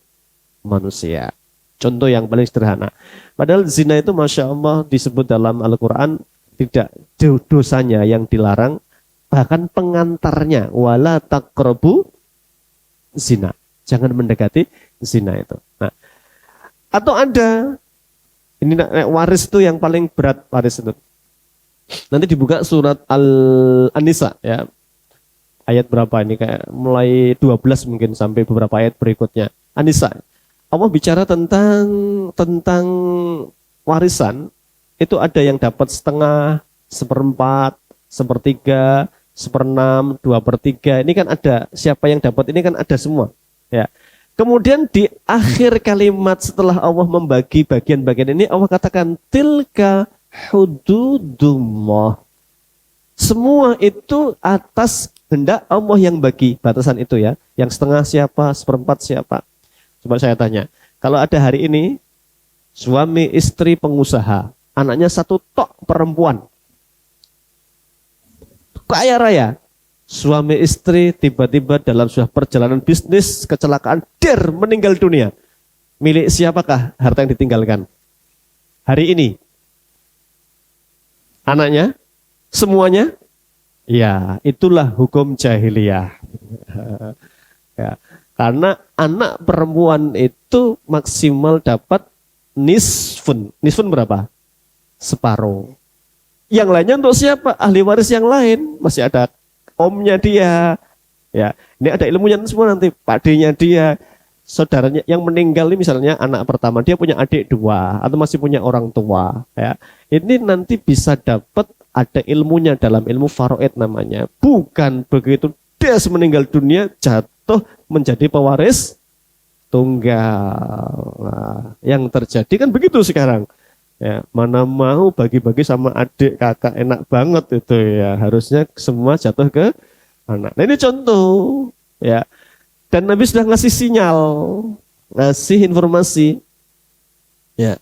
manusia. Contoh yang paling sederhana. Padahal zina itu Masya Allah disebut dalam Al-Quran tidak dosanya yang dilarang, bahkan pengantarnya. Wala taqrabu zina. Jangan mendekati zina itu. Nah, atau ada, ini waris itu yang paling berat waris itu. Nanti dibuka surat An-Nisa ya. Ayat berapa ini? Kayak mulai 12 mungkin sampai beberapa ayat berikutnya. An-Nisa. Allah bicara tentang warisan, itu ada yang dapat setengah, 1/4, 1/3, 1/6, 2/3. Ini kan ada, siapa yang dapat ini kan ada semua. Ya. Kemudian di akhir kalimat setelah Allah membagi bagian-bagian ini, Allah katakan tilka hududullah. Semua itu atas kehendak Allah yang bagi batasan itu ya. Yang setengah siapa, 1/4 siapa. Coba saya tanya, kalau ada hari ini suami istri pengusaha, anaknya 1 tok perempuan, kaya raya, suami istri tiba-tiba dalam sebuah perjalanan bisnis kecelakaan, meninggal dunia. Milik siapakah harta yang ditinggalkan? Hari ini anaknya, semuanya, ya itulah hukum jahiliyah. Ya. Karena anak perempuan itu maksimal dapat nisfun. Nisfun berapa? Separuh. Yang lainnya untuk siapa? Ahli waris yang lain. Masih ada omnya dia. Ya, ini ada ilmunya semua nanti. Pakdenya dia. Saudaranya yang meninggal ini misalnya anak pertama. Dia punya adik 2. Atau masih punya orang tua. Ya. Ini nanti bisa dapat ada ilmunya dalam ilmu faraid namanya. Bukan begitu dia meninggal dunia jatuh menjadi pewaris tunggal. Nah, yang terjadi kan begitu sekarang. Ya, mana mau bagi-bagi sama adik kakak enak banget itu ya. Harusnya semua jatuh ke anak. Nah ini contoh ya. Dan Nabi sudah ngasih sinyal, ngasih informasi. Ya.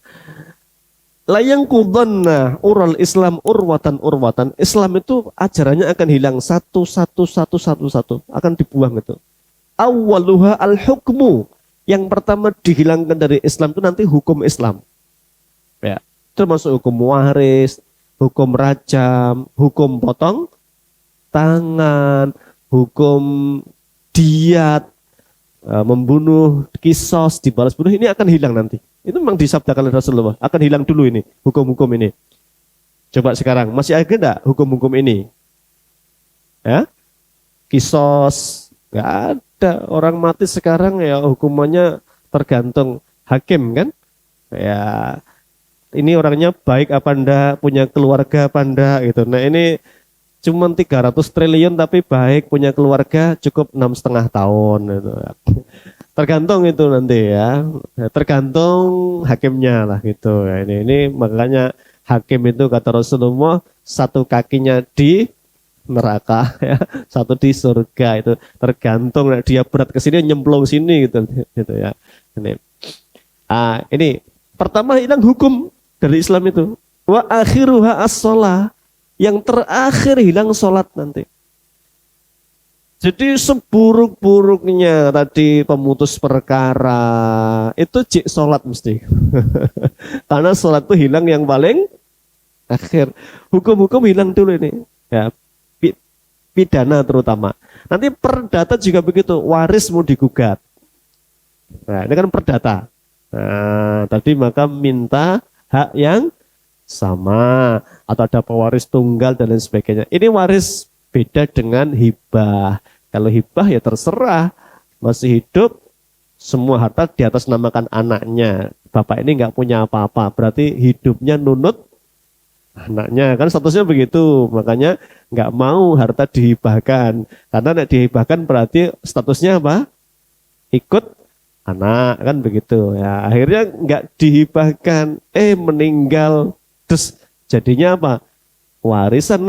Layang kudanna ural Islam urwatan. Islam itu ajarannya akan hilang satu, akan dibuang itu. Awwaluha al-hukmu. Yang pertama dihilangkan dari Islam itu nanti hukum Islam. Ya, termasuk hukum waris, hukum rajam, hukum potong tangan, hukum diat, membunuh, kisos, dibalas bunuh, ini akan hilang nanti. Itu memang disabdakan oleh Rasulullah, akan hilang dulu ini, hukum-hukum ini. Coba sekarang, masih ada enggak hukum-hukum ini? Ya, kisos, enggak ada. Orang mati sekarang ya hukumannya tergantung hakim kan. Ya, ini orangnya baik apa enggak, punya keluarga apa enggak gitu. Nah ini cuma 300 triliun tapi baik, punya keluarga cukup 6,5 tahun gitu. Tergantung itu nanti ya. Tergantung hakimnya lah gitu. Ini makanya hakim itu kata Rasulullah satu kakinya di neraka ya, satu di surga. Itu tergantung dia berat ke sini nyemplung sini gitu ya. Ini pertama hilang hukum dari Islam itu. Wa akhiruha as-shalah, yang terakhir hilang sholat nanti. Jadi seburuk-buruknya tadi pemutus perkara itu sholat mesti. Karena sholat itu hilang yang paling akhir. Hukum-hukum hilang dulu ini. Ya, pidana terutama. Nanti perdata juga begitu. Waris mau digugat. Nah, ini kan perdata. Nah, tadi maka minta hak yang sama. Atau ada pewaris tunggal dan lain sebagainya. Ini waris beda dengan hibah. Kalau hibah ya terserah, masih hidup, semua harta di atas namakan anaknya. Bapak ini nggak punya apa-apa, berarti hidupnya nunut anaknya. Kan statusnya begitu, makanya nggak mau harta dihibahkan. Karena nek dihibahkan berarti statusnya apa? Ikut anak, kan begitu. Ya, akhirnya nggak dihibahkan, meninggal, terus jadinya apa? Warisan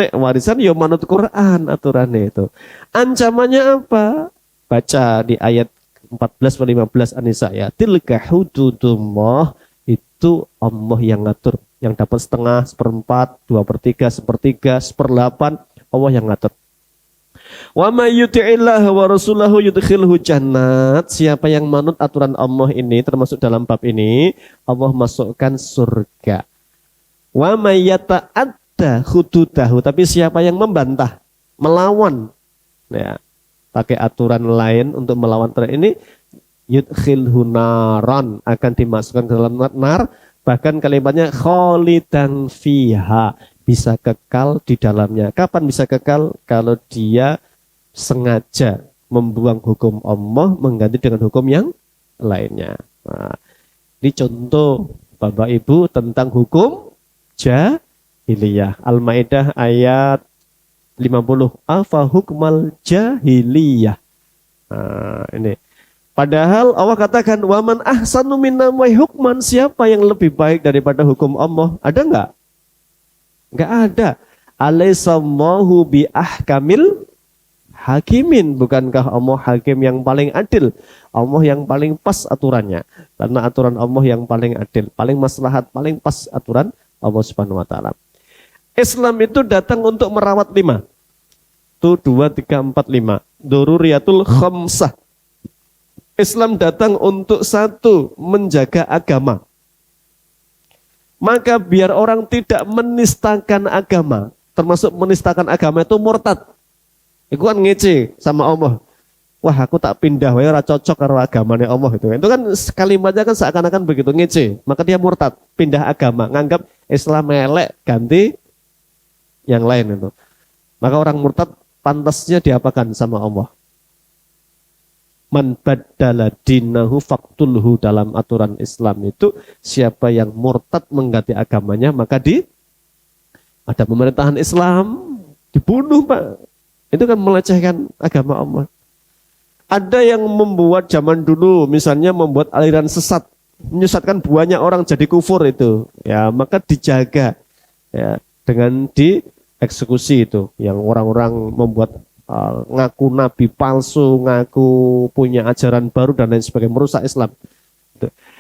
ya manut Quran aturannya itu. Ancamannya apa? Baca di ayat 14 atau 15 An-Nisa ya. Tilka hududullah, itu Allah yang ngatur. Yang dapat setengah, seperempat, 2/3, sepertiga, 1/8 Allah yang ngatur. Wa may yuti'illah wa rasulahu yudkhilhu jannat. Siapa yang manut aturan Allah ini termasuk dalam bab ini, Allah masukkan surga. Wa may yata'ad hududahu, tapi siapa yang membantah, melawan, ya, pakai aturan lain untuk melawan aturan ini, yudkhilhu naran, akan dimasukkan ke dalam nar, bahkan kalimatnya khalidan fiha, bisa kekal di dalamnya. Kapan bisa kekal? Kalau dia sengaja membuang hukum Allah mengganti dengan hukum yang lainnya. Nah, ini contoh Bapak Ibu tentang hukum jahiliyah. Al-Maidah ayat 50. Afa hukmal jahiliyah. Nah, ini. Padahal Allah katakan waman ahsanu minna hukman, siapa yang lebih baik daripada hukum Allah? Ada enggak? Enggak ada. Alaihissallahu bi ahkamil hakimin, bukankah Allah hakim yang paling adil? Allah yang paling pas aturannya. Karena aturan Allah yang paling adil, paling maslahat, paling pas aturan Allah Subhanahu wa taala. Islam itu datang untuk merawat 5. Tuh 2, 3, 4, 5. Doruriyatul khamsah. Islam datang untuk 1, menjaga agama. Maka biar orang tidak menistakan agama, termasuk menistakan agama itu murtad. Itu kan ngece sama Allah. Wah, aku tak pindah wae ora cocok karo agamane Allah itu. Itu kan kalimatnya kan seakan-akan begitu, ngece. Maka dia murtad, pindah agama, nganggap Islam elek, ganti yang lain itu. Maka orang murtad pantasnya diapakan sama Allah? Man baddala dinahu faqtulhu, dalam aturan Islam itu siapa yang murtad mengganti agamanya maka ada pemerintahan Islam dibunuh, Pak. Itu kan melecehkan agama Allah. Ada yang membuat zaman dulu, misalnya membuat aliran sesat, menyesatkan banyak orang jadi kufur itu, ya maka dijaga, ya dengan dieksekusi itu, yang orang-orang membuat ngaku nabi palsu, ngaku punya ajaran baru dan lain sebagainya, merusak Islam.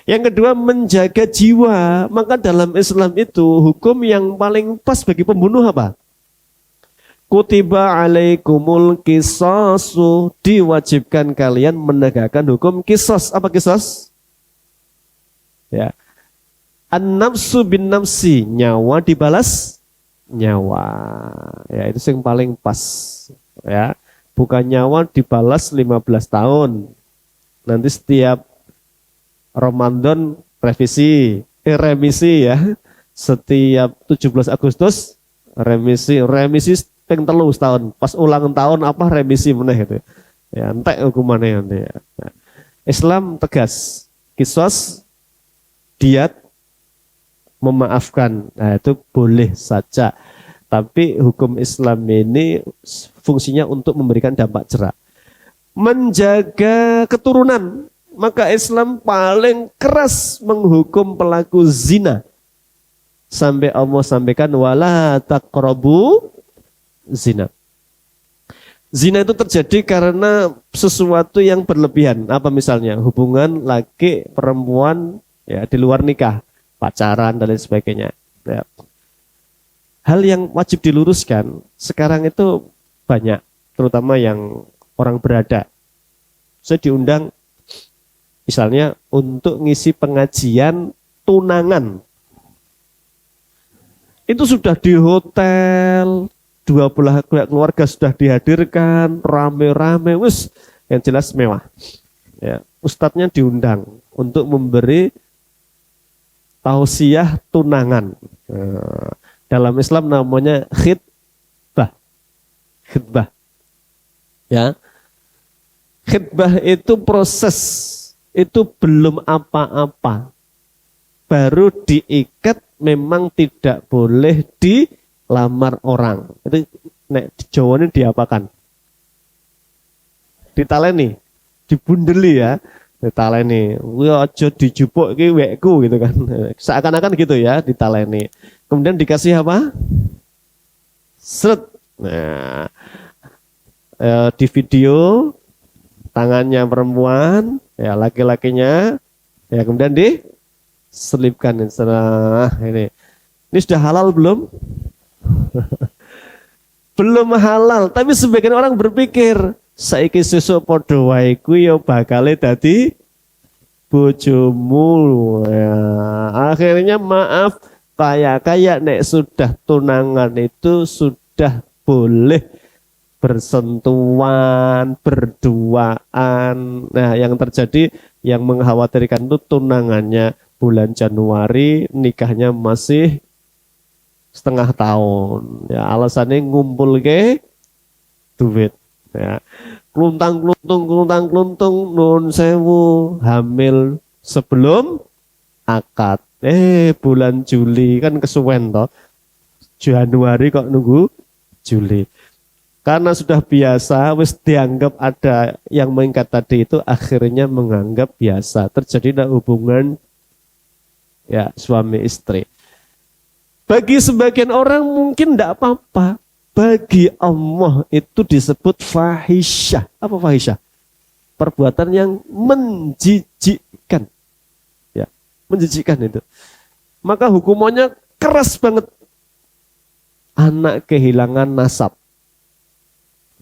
Yang kedua, menjaga jiwa. Maka dalam Islam itu hukum yang paling pas bagi pembunuh apa? Kutiba alaikumul qisasu, diwajibkan kalian menegakkan hukum qisas. Apa qisas? Ya. An-nafsu bin nafsi, nyawa dibalas nyawa. Ya, itu yang paling pas. Ya. Bukan nyawa dibalas 15 tahun. Nanti setiap Ramadan remisi ya. Setiap 17 Agustus remisi ping 3 setahun, pas ulang tahun apa remisi meneh itu. Ya, entek hukumannya nanti ya. Nah, Islam tegas, qisas, diat, memaafkan. Nah, itu boleh saja. Tapi hukum Islam ini fungsinya untuk memberikan dampak jerah. Menjaga keturunan, maka Islam paling keras menghukum pelaku zina. Sampai Allah sampaikan wala taqrabu zina. Zina itu terjadi karena sesuatu yang berlebihan. Apa misalnya? Hubungan laki perempuan ya di luar nikah, pacaran dan lain sebagainya. Ya. Hal yang wajib diluruskan sekarang itu banyak, terutama yang orang berada. Saya diundang misalnya untuk ngisi pengajian tunangan. Itu sudah di hotel, dua belah keluarga sudah dihadirkan, rame-rame, wis yang jelas mewah. Ya, ustadznya diundang untuk memberi tausiah tunangan. Dalam Islam namanya khitbah. Khitbah. Ya. Khitbah itu proses, itu belum apa-apa. Baru diikat, memang tidak boleh dilamar orang. Itu nek di Jawa ini diapakan? Ditaleni, dibundeli ya. Ditaleni, kuwi aja dijupuk iki wekku gitu kan. Seakan-akan gitu ya, ditaleni. Kemudian dikasih apa? Seret. Nah, di video tangannya perempuan, ya laki-lakinya, ya kemudian diselipkan ini. Ini sudah halal belum? Belum halal, tapi sebagian orang berpikir saiki sesuk padha wae kuwi ya bakale dadi bojomu. Ya, akhirnya maaf, kayak nek sudah tunangan itu sudah boleh bersentuhan, berduaan. Nah, yang terjadi yang mengkhawatirkan itu tunangannya bulan Januari, nikahnya masih setengah tahun. Ya, alasannya ngumpul ke duit. Ya, kluntang-kluntung, nun sewu, hamil sebelum akad. Bulan Juli kan kesuwen toh. Januari kok nunggu Juli. Karena sudah biasa, wis dianggap ada yang mengikat tadi itu, akhirnya menganggap biasa. Terjadilah hubungan ya suami istri. Bagi sebagian orang mungkin tidak apa-apa. Bagi Allah itu disebut fahisyah. Apa fahisyah? Perbuatan yang menjijikkan. Ya, menjijikkan itu. Maka hukumannya keras banget. Anak kehilangan nasab.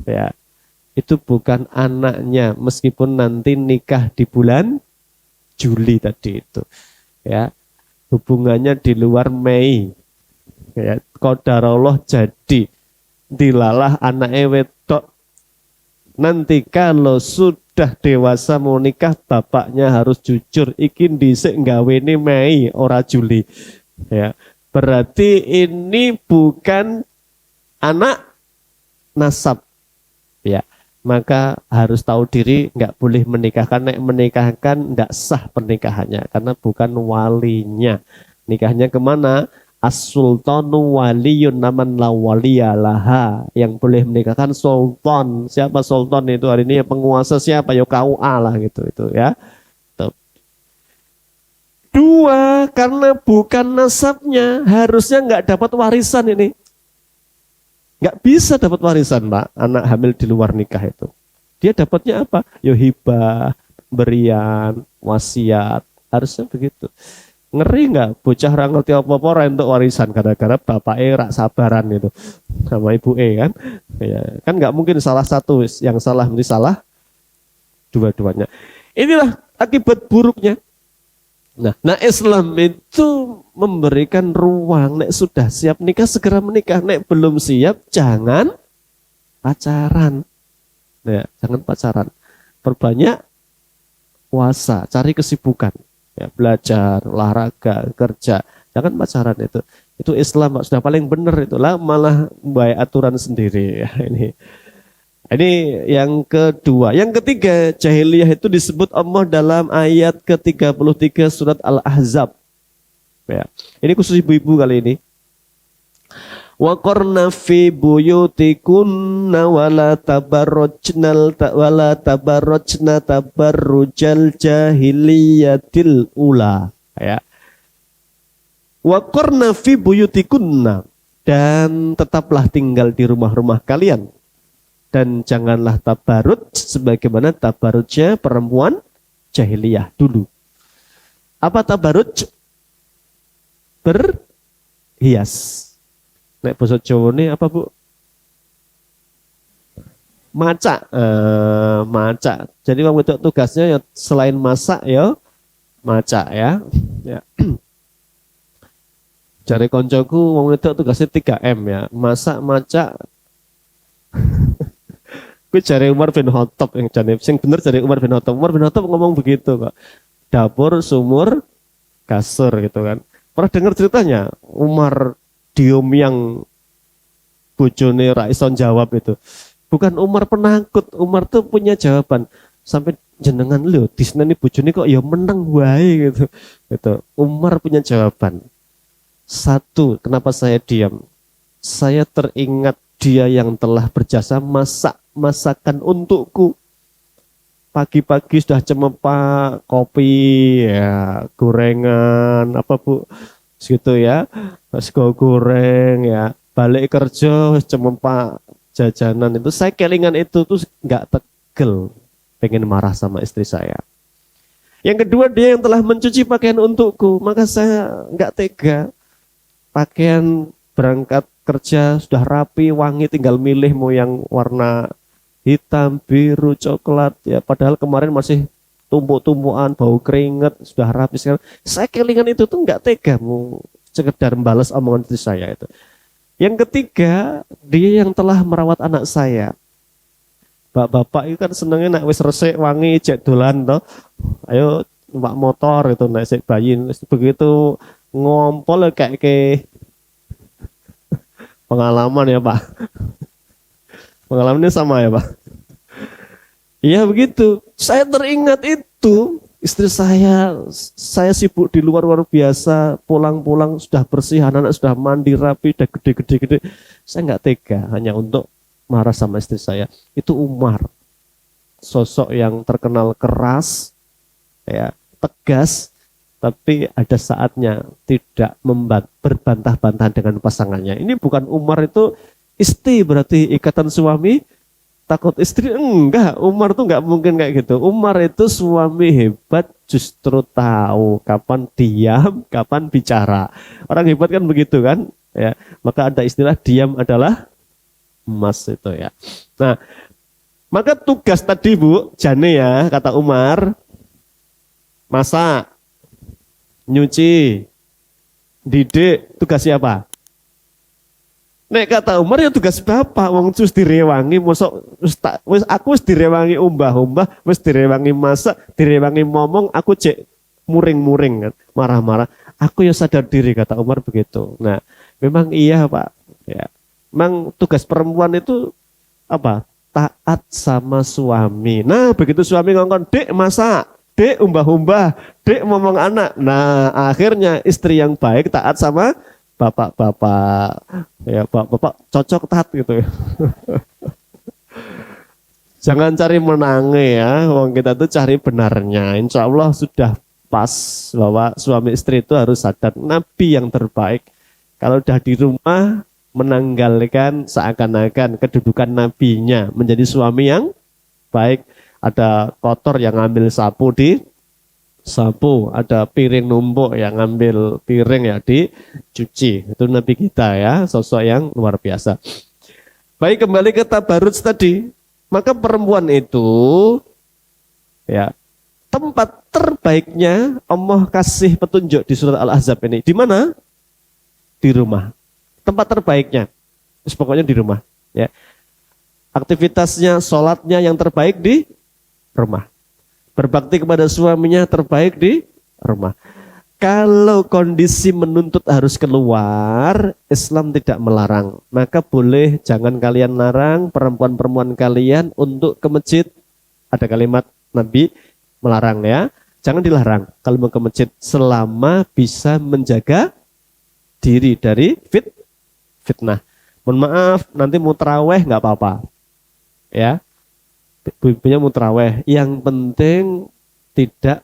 Ya, itu bukan anaknya meskipun nanti nikah di bulan Juli tadi itu. Ya, hubungannya di luar Mei. Ya, qadarullah jadi dilalah anak wedok. Nanti kalau sudah dewasa mau nikah, bapaknya harus jujur. Iki dhisik nggaweni Mei ora Juli. Ya, berarti ini bukan anak nasab. Ya, maka harus tahu diri, nggak boleh menikahkan. Nek menikahkan nggak sah pernikahannya karena bukan walinya. Nikahnya kemana? As-sultanu waliyun naman la waliyalaha. Yang boleh menikahkan sultan. Siapa sultan itu hari ini? Penguasa siapa? Ya KUA lah gitu itu ya. Tuh. Dua, karena bukan nasabnya, harusnya nggak dapat warisan ini. Nggak bisa dapat warisan, Pak, anak hamil di luar nikah itu. Dia dapatnya apa? Yo hibah, berian, wasiat. Harusnya begitu. Ngeri nggak? Bocah orang ngerti apa-apa untuk warisan gara-gara bapaknya rak sabaran itu sama ibu kan? Ya, kan nggak mungkin salah satu yang salah, mesti salah dua-duanya. Inilah akibat buruknya. Nah, Islam itu memberikan ruang, nek sudah siap nikah segera menikah, nek belum siap jangan pacaran. Ya, jangan pacaran. Perbanyak puasa, cari kesibukan. Ya, belajar, olahraga, kerja. Jangan pacaran itu. Itu Islam sudah paling benar itulah, malah membuat aturan sendiri ya ini. Ini yang kedua. Yang ketiga, jahiliyah itu disebut Allah dalam ayat ke-33 surat Al-Ahzab. Ya. Ini khusus ibu-ibu kali ini. Wa qarna fi buyutikunna wala tabarrujna tabarrujal jahiliyatil ula. Ya. Wa qarna fi buyutikunna, dan tetaplah tinggal di rumah-rumah kalian. Dan janganlah tabarruj sebagaimana tabarrujnya perempuan jahiliyah dulu. Apa tabarruj? Berhias. Nek basa Jawane apa, Bu? Maca. Maca. Jadi wong wedok tugasnya ya selain masak ya maca ya. Ya. Cari koncoku wong wedok tugasnya 3M ya. Masak, maca. Gue cari Umar bin Khattab yang jane sing bener cari Umar bin Khattab. Umar bin Khattab ngomong begitu kok. Dapur, sumur, kasur gitu kan. Pernah dengar ceritanya Umar diem yang bojone ra iso jawab itu. Bukan Umar penakut, Umar tuh punya jawaban. Sampai jenengan lho disneni bojone kok ya meneng wae gitu. Gitu. Umar punya jawaban. Satu, kenapa saya diam? Saya teringat dia yang telah berjasa masakan untukku. Pagi-pagi sudah cemepak kopi, ya gorengan, apa Bu? Gitu ya, sego goreng ya. Balik kerja cemepak jajanan itu. Saya kelingan itu tuh nggak tegel, pengen marah sama istri saya. Yang kedua, dia yang telah mencuci pakaian untukku, maka saya nggak tega. Pakaian berangkat kerja sudah rapi, wangi, tinggal milih mau yang warna hitam, biru, coklat ya. Padahal kemarin masih tumpuk-tumpukan, bau keringat, sudah rapi sekarang. Saya kelingan itu tuh nggak tega mau sekedar membalas omongan istri saya itu. Yang ketiga, dia yang telah merawat anak saya. Bapak itu kan senengnya nak wis resik wangi cek dolan toh. Ayo numpak motor itu naik sik bayi begitu ngompol kayak pengalaman ya Pak. Pengalamannya sama ya Pak. Iya begitu. Saya teringat itu. Istri saya sibuk di luar biasa. Pulang-pulang sudah bersih, anak-anak sudah mandi rapi, udah gede-gede. Saya nggak tega hanya untuk marah sama istri saya. Itu Umar. Sosok yang terkenal keras, ya, tegas, tapi ada saatnya tidak berbantah-bantahan dengan pasangannya. Ini bukan Umar itu istri berarti ikatan suami takut istri, enggak. Umar tuh enggak mungkin kayak gitu. Umar itu suami hebat justru tahu kapan diam, kapan bicara. Orang hebat kan begitu kan, ya. Maka ada istilah diam adalah emas itu ya. Nah, maka tugas tadi Bu, jane ya kata Umar, masak, nyuci, didik, tugas siapa? Nek kata Umar ya tugas bapak, wong wis direwangi, mosok aku wis direwangi umbah-umbah, wis direwangi masak, direwangi ngomong, aku cek muring-muring kan, marah-marah. Aku ya sadar diri kata Umar begitu. Nah, memang iya Pak. Ya. Memang tugas perempuan itu apa? Taat sama suami. Nah, begitu suami ngomong, "Dek masak, Dek umbah-umbah, Dek ngomong anak." Nah, akhirnya istri yang baik taat sama bapak-bapak, ya bapak cocok taat gitu ya. Jangan cari menangi ya, wong kita tuh cari benarnya. Insya Allah sudah pas bahwa suami istri itu harus sadar Nabi yang terbaik. Kalau udah di rumah menanggalkan seakan-akan kedudukan nabinya menjadi suami yang baik. Ada kotor yang ngambil sapu di sapu, ada piring numpuk yang ngambil piring ya dicuci. Itu Nabi kita ya, sosok yang luar biasa. Baik, kembali ke tabarruj tadi. Maka perempuan itu ya tempat terbaiknya Allah kasih petunjuk di surat Al-Ahzab ini. Di mana? Di rumah. Tempat terbaiknya. Pokoknya di rumah. Ya. Aktivitasnya, sholatnya yang terbaik di rumah. Berbakti kepada suaminya terbaik di rumah. Kalau kondisi menuntut harus keluar, Islam tidak melarang. Maka boleh, jangan kalian larang perempuan-perempuan kalian untuk ke masjid. Ada kalimat Nabi melarang ya. Jangan dilarang kalau mau ke masjid selama bisa menjaga diri dari fitnah. Mohon maaf, nanti mau taraweh nggak apa-apa. Ya. Ibunya mau taraweh. Yang penting tidak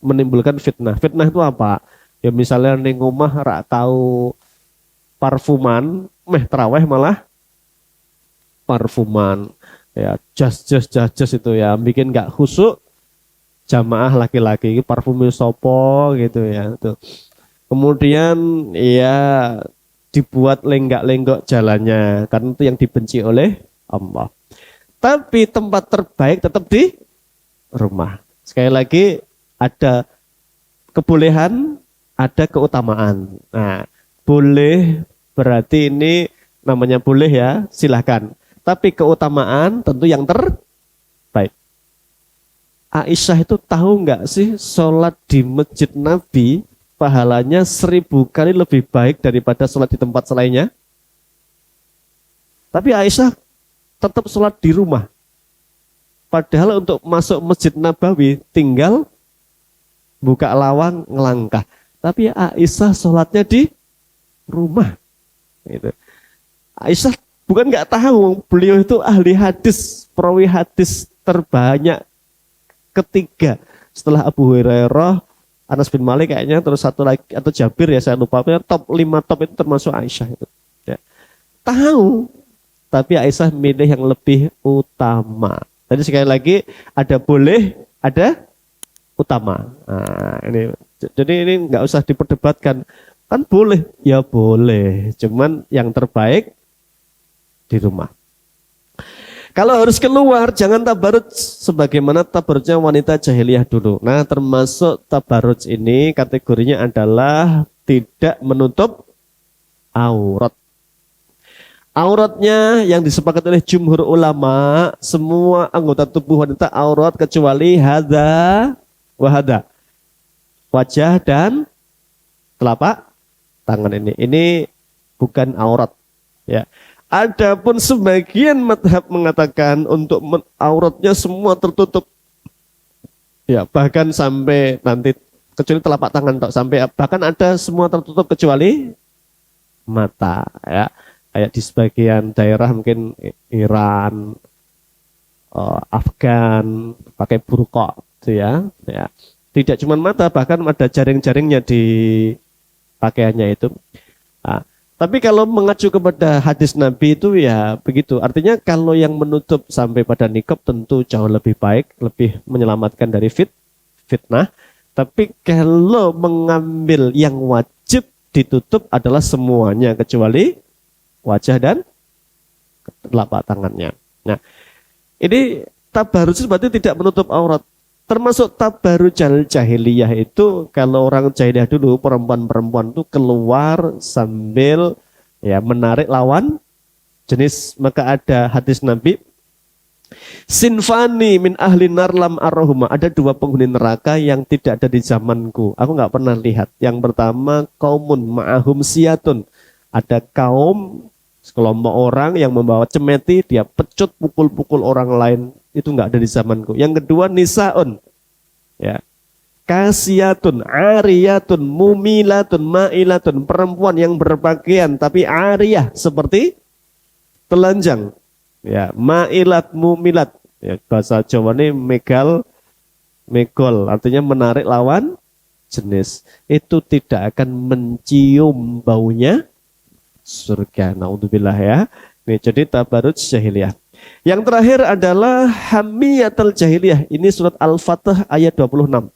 menimbulkan fitnah. Fitnah itu apa? Ya misalnya ning omah rak tahu parfuman, taraweh malah parfuman, ya jas itu ya, bikin nggak khusyuk jamaah laki-laki, parfumnya sopo gitu ya. Tuh. Kemudian ya dibuat lenggak-lenggok jalannya, karena itu yang dibenci oleh Allah. Tapi tempat terbaik tetap di rumah. Sekali lagi ada kebolehan, ada keutamaan. Nah, boleh berarti ini namanya boleh ya, silahkan. Tapi keutamaan tentu yang terbaik. Aisyah itu tahu nggak sih sholat di masjid Nabi pahalanya 1000 kali lebih baik daripada sholat di tempat selainnya? Tapi Aisyah tetap sholat di rumah. Padahal untuk masuk masjid Nabawi tinggal buka lawang ngelangkah. Tapi Aisyah sholatnya di rumah. Gitu. Aisyah bukan nggak tahu, beliau itu ahli hadis, perawi hadis terbanyak ketiga setelah Abu Hurairah, Anas bin Malik kayaknya, terus satu lagi atau Jabir ya saya lupa. Top 5 top itu termasuk Aisyah itu. Ya. Tahu, tapi Aisyah milih yang lebih utama. Tadi sekali lagi ada boleh, ada utama. Nah, ini jadi ini nggak usah diperdebatkan. Kan boleh, ya boleh. Cuman yang terbaik di rumah. Kalau harus keluar, jangan tabarruj sebagaimana tabarrujnya wanita jahiliyah dulu. Nah, termasuk tabarruj ini kategorinya adalah tidak menutup aurat. Auratnya yang disepakati oleh jumhur ulama, semua anggota tubuh wanita aurat kecuali hada wahada. Wajah dan telapak tangan ini. Ini bukan aurat, ya. Adapun sebagian madhab mengatakan untuk auratnya semua tertutup. Ya, bahkan sampai nanti kecuali telapak tangan sampai bahkan ada semua tertutup kecuali mata, ya. Kayak di sebagian daerah mungkin Iran, Afgan pakai burqa gitu ya. Ya. Tidak cuma mata, bahkan ada jaring-jaringnya di pakaiannya itu. Nah, tapi kalau mengacu kepada hadis Nabi itu ya begitu. Artinya kalau yang menutup sampai pada niqab tentu jauh lebih baik, lebih menyelamatkan dari fitnah. Tapi kalau mengambil yang wajib ditutup adalah semuanya kecuali wajah dan telapak tangannya. Nah, ini tabarruj berarti tidak menutup aurat. Termasuk tabarrujal jahiliyah itu kalau orang jahiliyah dulu perempuan-perempuan itu keluar sambil ya menarik lawan jenis, maka ada hadis Nabi sinfani min ahli nar lam arrohuma, ada 2 penghuni neraka yang tidak ada di zamanku, aku nggak pernah lihat. Yang pertama kaumun ma'ahum siyatun, ada kaum sekelompok orang yang membawa cemeti, dia pecut pukul-pukul orang lain, itu nggak ada di zamanku. Yang kedua nisaun, ya, kasiyatun, ariyatun, mumilatun, ma'ilatun, perempuan yang berpakaian tapi ariyah seperti telanjang, ya, ma'ilat, mumilat, ya, bahasa Jawa ini megol, artinya menarik lawan jenis, itu tidak akan mencium baunya surga. Naudzubillah ya. Ini jadi tabarruj jahiliyah. Yang terakhir adalah hamiyatul jahiliyah. Ini surat Al-Fatah ayat 26.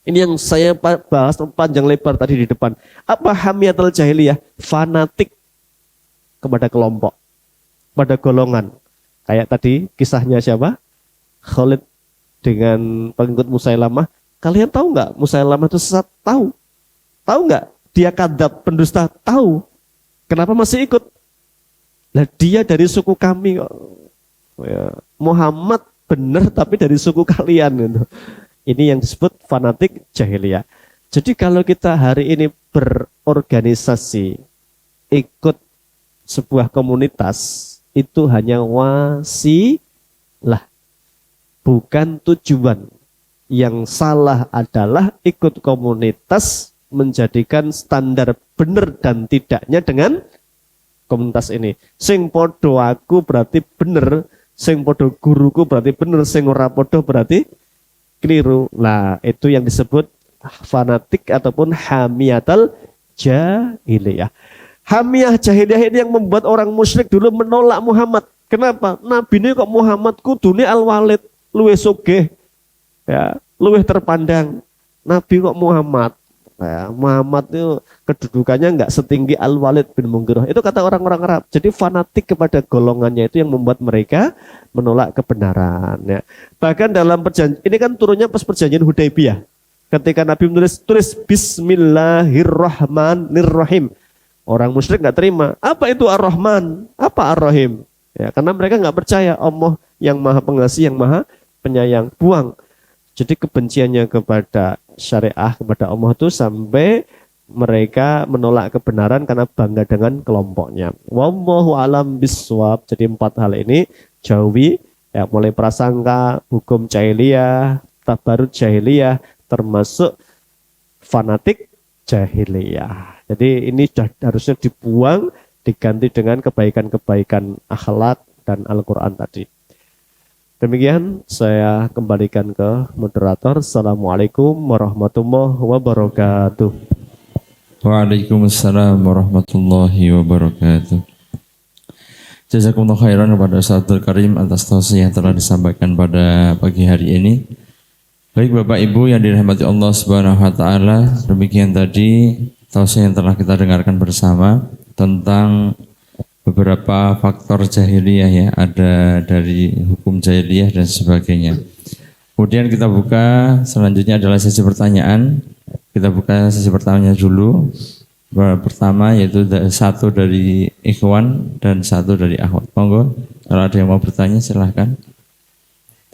Ini yang saya bahas panjang lebar tadi di depan. Apa hamiyatul jahiliyah? Fanatik kepada kelompok, pada golongan. Kayak tadi kisahnya siapa? Khalid dengan pengikut Musailamah. Kalian tahu nggak Musailamah itu sesat? Tahu. Tahu nggak dia kadzab, pendusta? Tahu. Kenapa masih ikut? Lah dia dari suku kami kok. Ya, Muhammad benar tapi dari suku kalian gitu. Ini yang disebut fanatik jahiliyah. Jadi kalau kita hari ini berorganisasi, ikut sebuah komunitas, itu hanya wasilah, bukan tujuan. Yang salah adalah ikut komunitas menjadikan standar benar dan tidaknya dengan komunitas ini. Sing podo aku berarti bener, sing podo guruku berarti bener, sing ora podo berarti keliru. Nah, itu yang disebut fanatik ataupun hamiyatul jahiliyah. Hamiyah jahiliyah ini yang membuat orang musyrik dulu menolak Muhammad. Kenapa? Nabi ini kok Muhammad kudune al-walid, luwih sugih, ya, luwih terpandang. Nabi kok Muhammad. Ya, Muhammad itu kedudukannya nggak setinggi Al-Walid bin Mughirah. Itu kata orang-orang Arab. Jadi fanatik kepada golongannya itu yang membuat mereka menolak kebenaran. Ya. Bahkan dalam perjanjian, ini kan turunnya pas perjanjian Hudaybiyah. Ketika Nabi tulis Bismillahirrahmanirrahim. Orang musyrik nggak terima. Apa itu Ar-Rahman? Apa Ar-Rahim? Ya, karena mereka nggak percaya Allah yang maha pengasih, yang maha penyayang. Buang. Jadi kebenciannya kepada syariah, kepada Allah itu sampai mereka menolak kebenaran karena bangga dengan kelompoknya. Wallahu alam biswab. Jadi 4 hal ini jauhi, ya, mulai prasangka, hukum jahiliyah, tabarut jahiliyah, termasuk fanatik jahiliyah. Jadi ini sudah harusnya dibuang, diganti dengan kebaikan-kebaikan akhlak dan Al-Quran tadi. Demikian saya kembalikan ke moderator. Assalamualaikum warahmatullahi wabarakatuh.
Waalaikumsalam warahmatullahi wabarakatuh. Jazakumullah khairan kepada Ustadzul Karim atas tausiah yang telah disampaikan pada pagi hari ini. Baik Bapak Ibu yang dirahmati Allah Subhanahu wa taala, demikian tadi tausiah yang telah kita dengarkan bersama tentang beberapa faktor jahiliyah, ya, ada dari hukum jahiliyah dan sebagainya. Kemudian kita buka, selanjutnya adalah sesi pertanyaan. Kita buka sesi pertanyaan dulu. Pertama yaitu 1 dari ikhwan dan 1 dari akhwat. Monggo, kalau ada yang mau bertanya silahkan.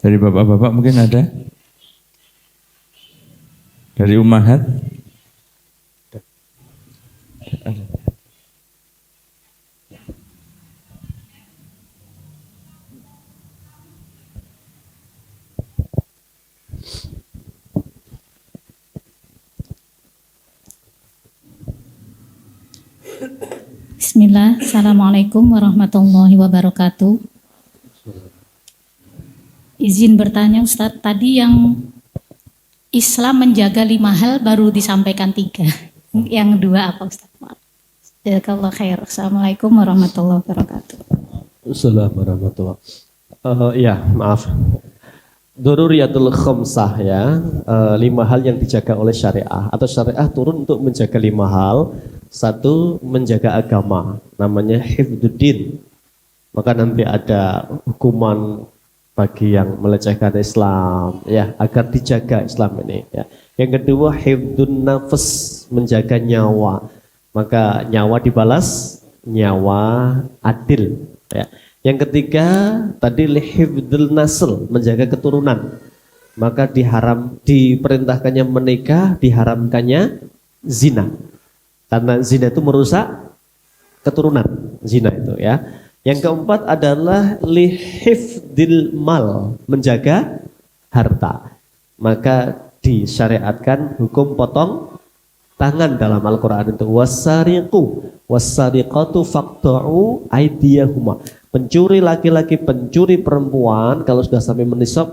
Dari bapak-bapak mungkin ada? Dari ummahat?
Bismillah, Assalamualaikum warahmatullahi wabarakatuh. Izin bertanya Ustadz, tadi yang Islam menjaga 5 hal baru disampaikan 3. Yang 2 apa Ustadz? Jazakallah khair. Assalamualaikum warahmatullahi wabarakatuh.
Assalamualaikum warahmatullahi wabarakatuh. Ya, maaf. Dururiyatul khamsah, ya, 5 hal yang dijaga oleh syariah atau syariah turun untuk menjaga 5 hal. 1, menjaga agama, namanya hifdzuddin. Maka nanti ada hukuman bagi yang melecehkan Islam, ya, agar dijaga Islam ini, ya. Yang kedua, hifdzun nafs, menjaga nyawa. Maka nyawa dibalas nyawa adil, ya. Yang ketiga tadi hifdzul nasl, menjaga keturunan. Maka diperintahkannya menikah, diharamkannya zina. Karena zina itu merusak keturunan, zina itu, ya. Yang keempat adalah lihifdil mal, menjaga harta. Maka disyariatkan hukum potong tangan dalam Al-Quran itu. Wassariqatu faqta'u aydiyahuma. Pencuri laki-laki, pencuri perempuan, kalau sudah sampai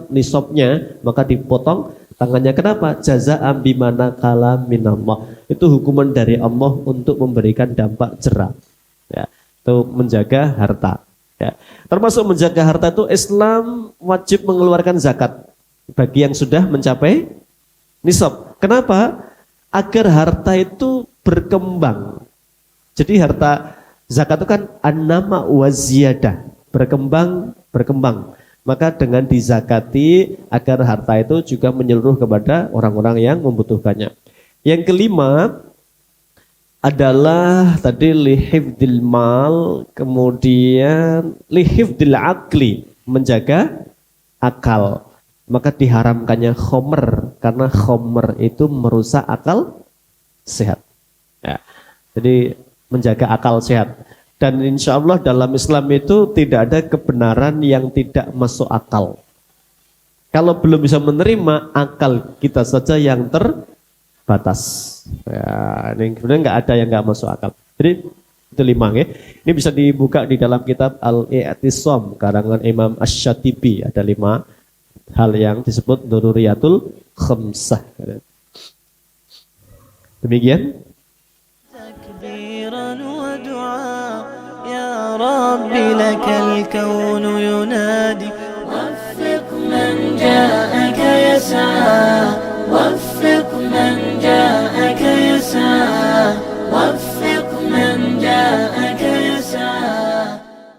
nisabnya, maka dipotong tangannya. Kenapa? Jaza'an bimana kala minallah. Itu hukuman dari Allah untuk memberikan dampak jera, ya. Itu menjaga harta, ya. Termasuk menjaga harta itu Islam wajib mengeluarkan zakat bagi yang sudah mencapai nisab. Kenapa? Agar harta itu berkembang. Jadi harta zakat itu kan an-nama wa ziyadah, berkembang. Maka dengan dizakati agar harta itu juga menyeluruh kepada orang-orang yang membutuhkannya. Yang kelima adalah tadi lihifdil mal, kemudian lihifdil akli, menjaga akal. Maka diharamkannya khomer, karena khomer itu merusak akal sehat, ya. Jadi menjaga akal sehat. Dan insya Allah dalam Islam itu tidak ada kebenaran yang tidak masuk akal. Kalau belum bisa menerima, akal kita saja yang terbatas. Ya, ini sebenarnya nggak ada yang nggak masuk akal. Jadi itu 5, ya. Ini bisa dibuka di dalam kitab Al-I'tisam karangan Imam Asy-Syatibi. Ada 5 hal yang disebut dururiyatul khamsah. Demikian.
رب لك الكون ينادي وفق من جاءك يسعى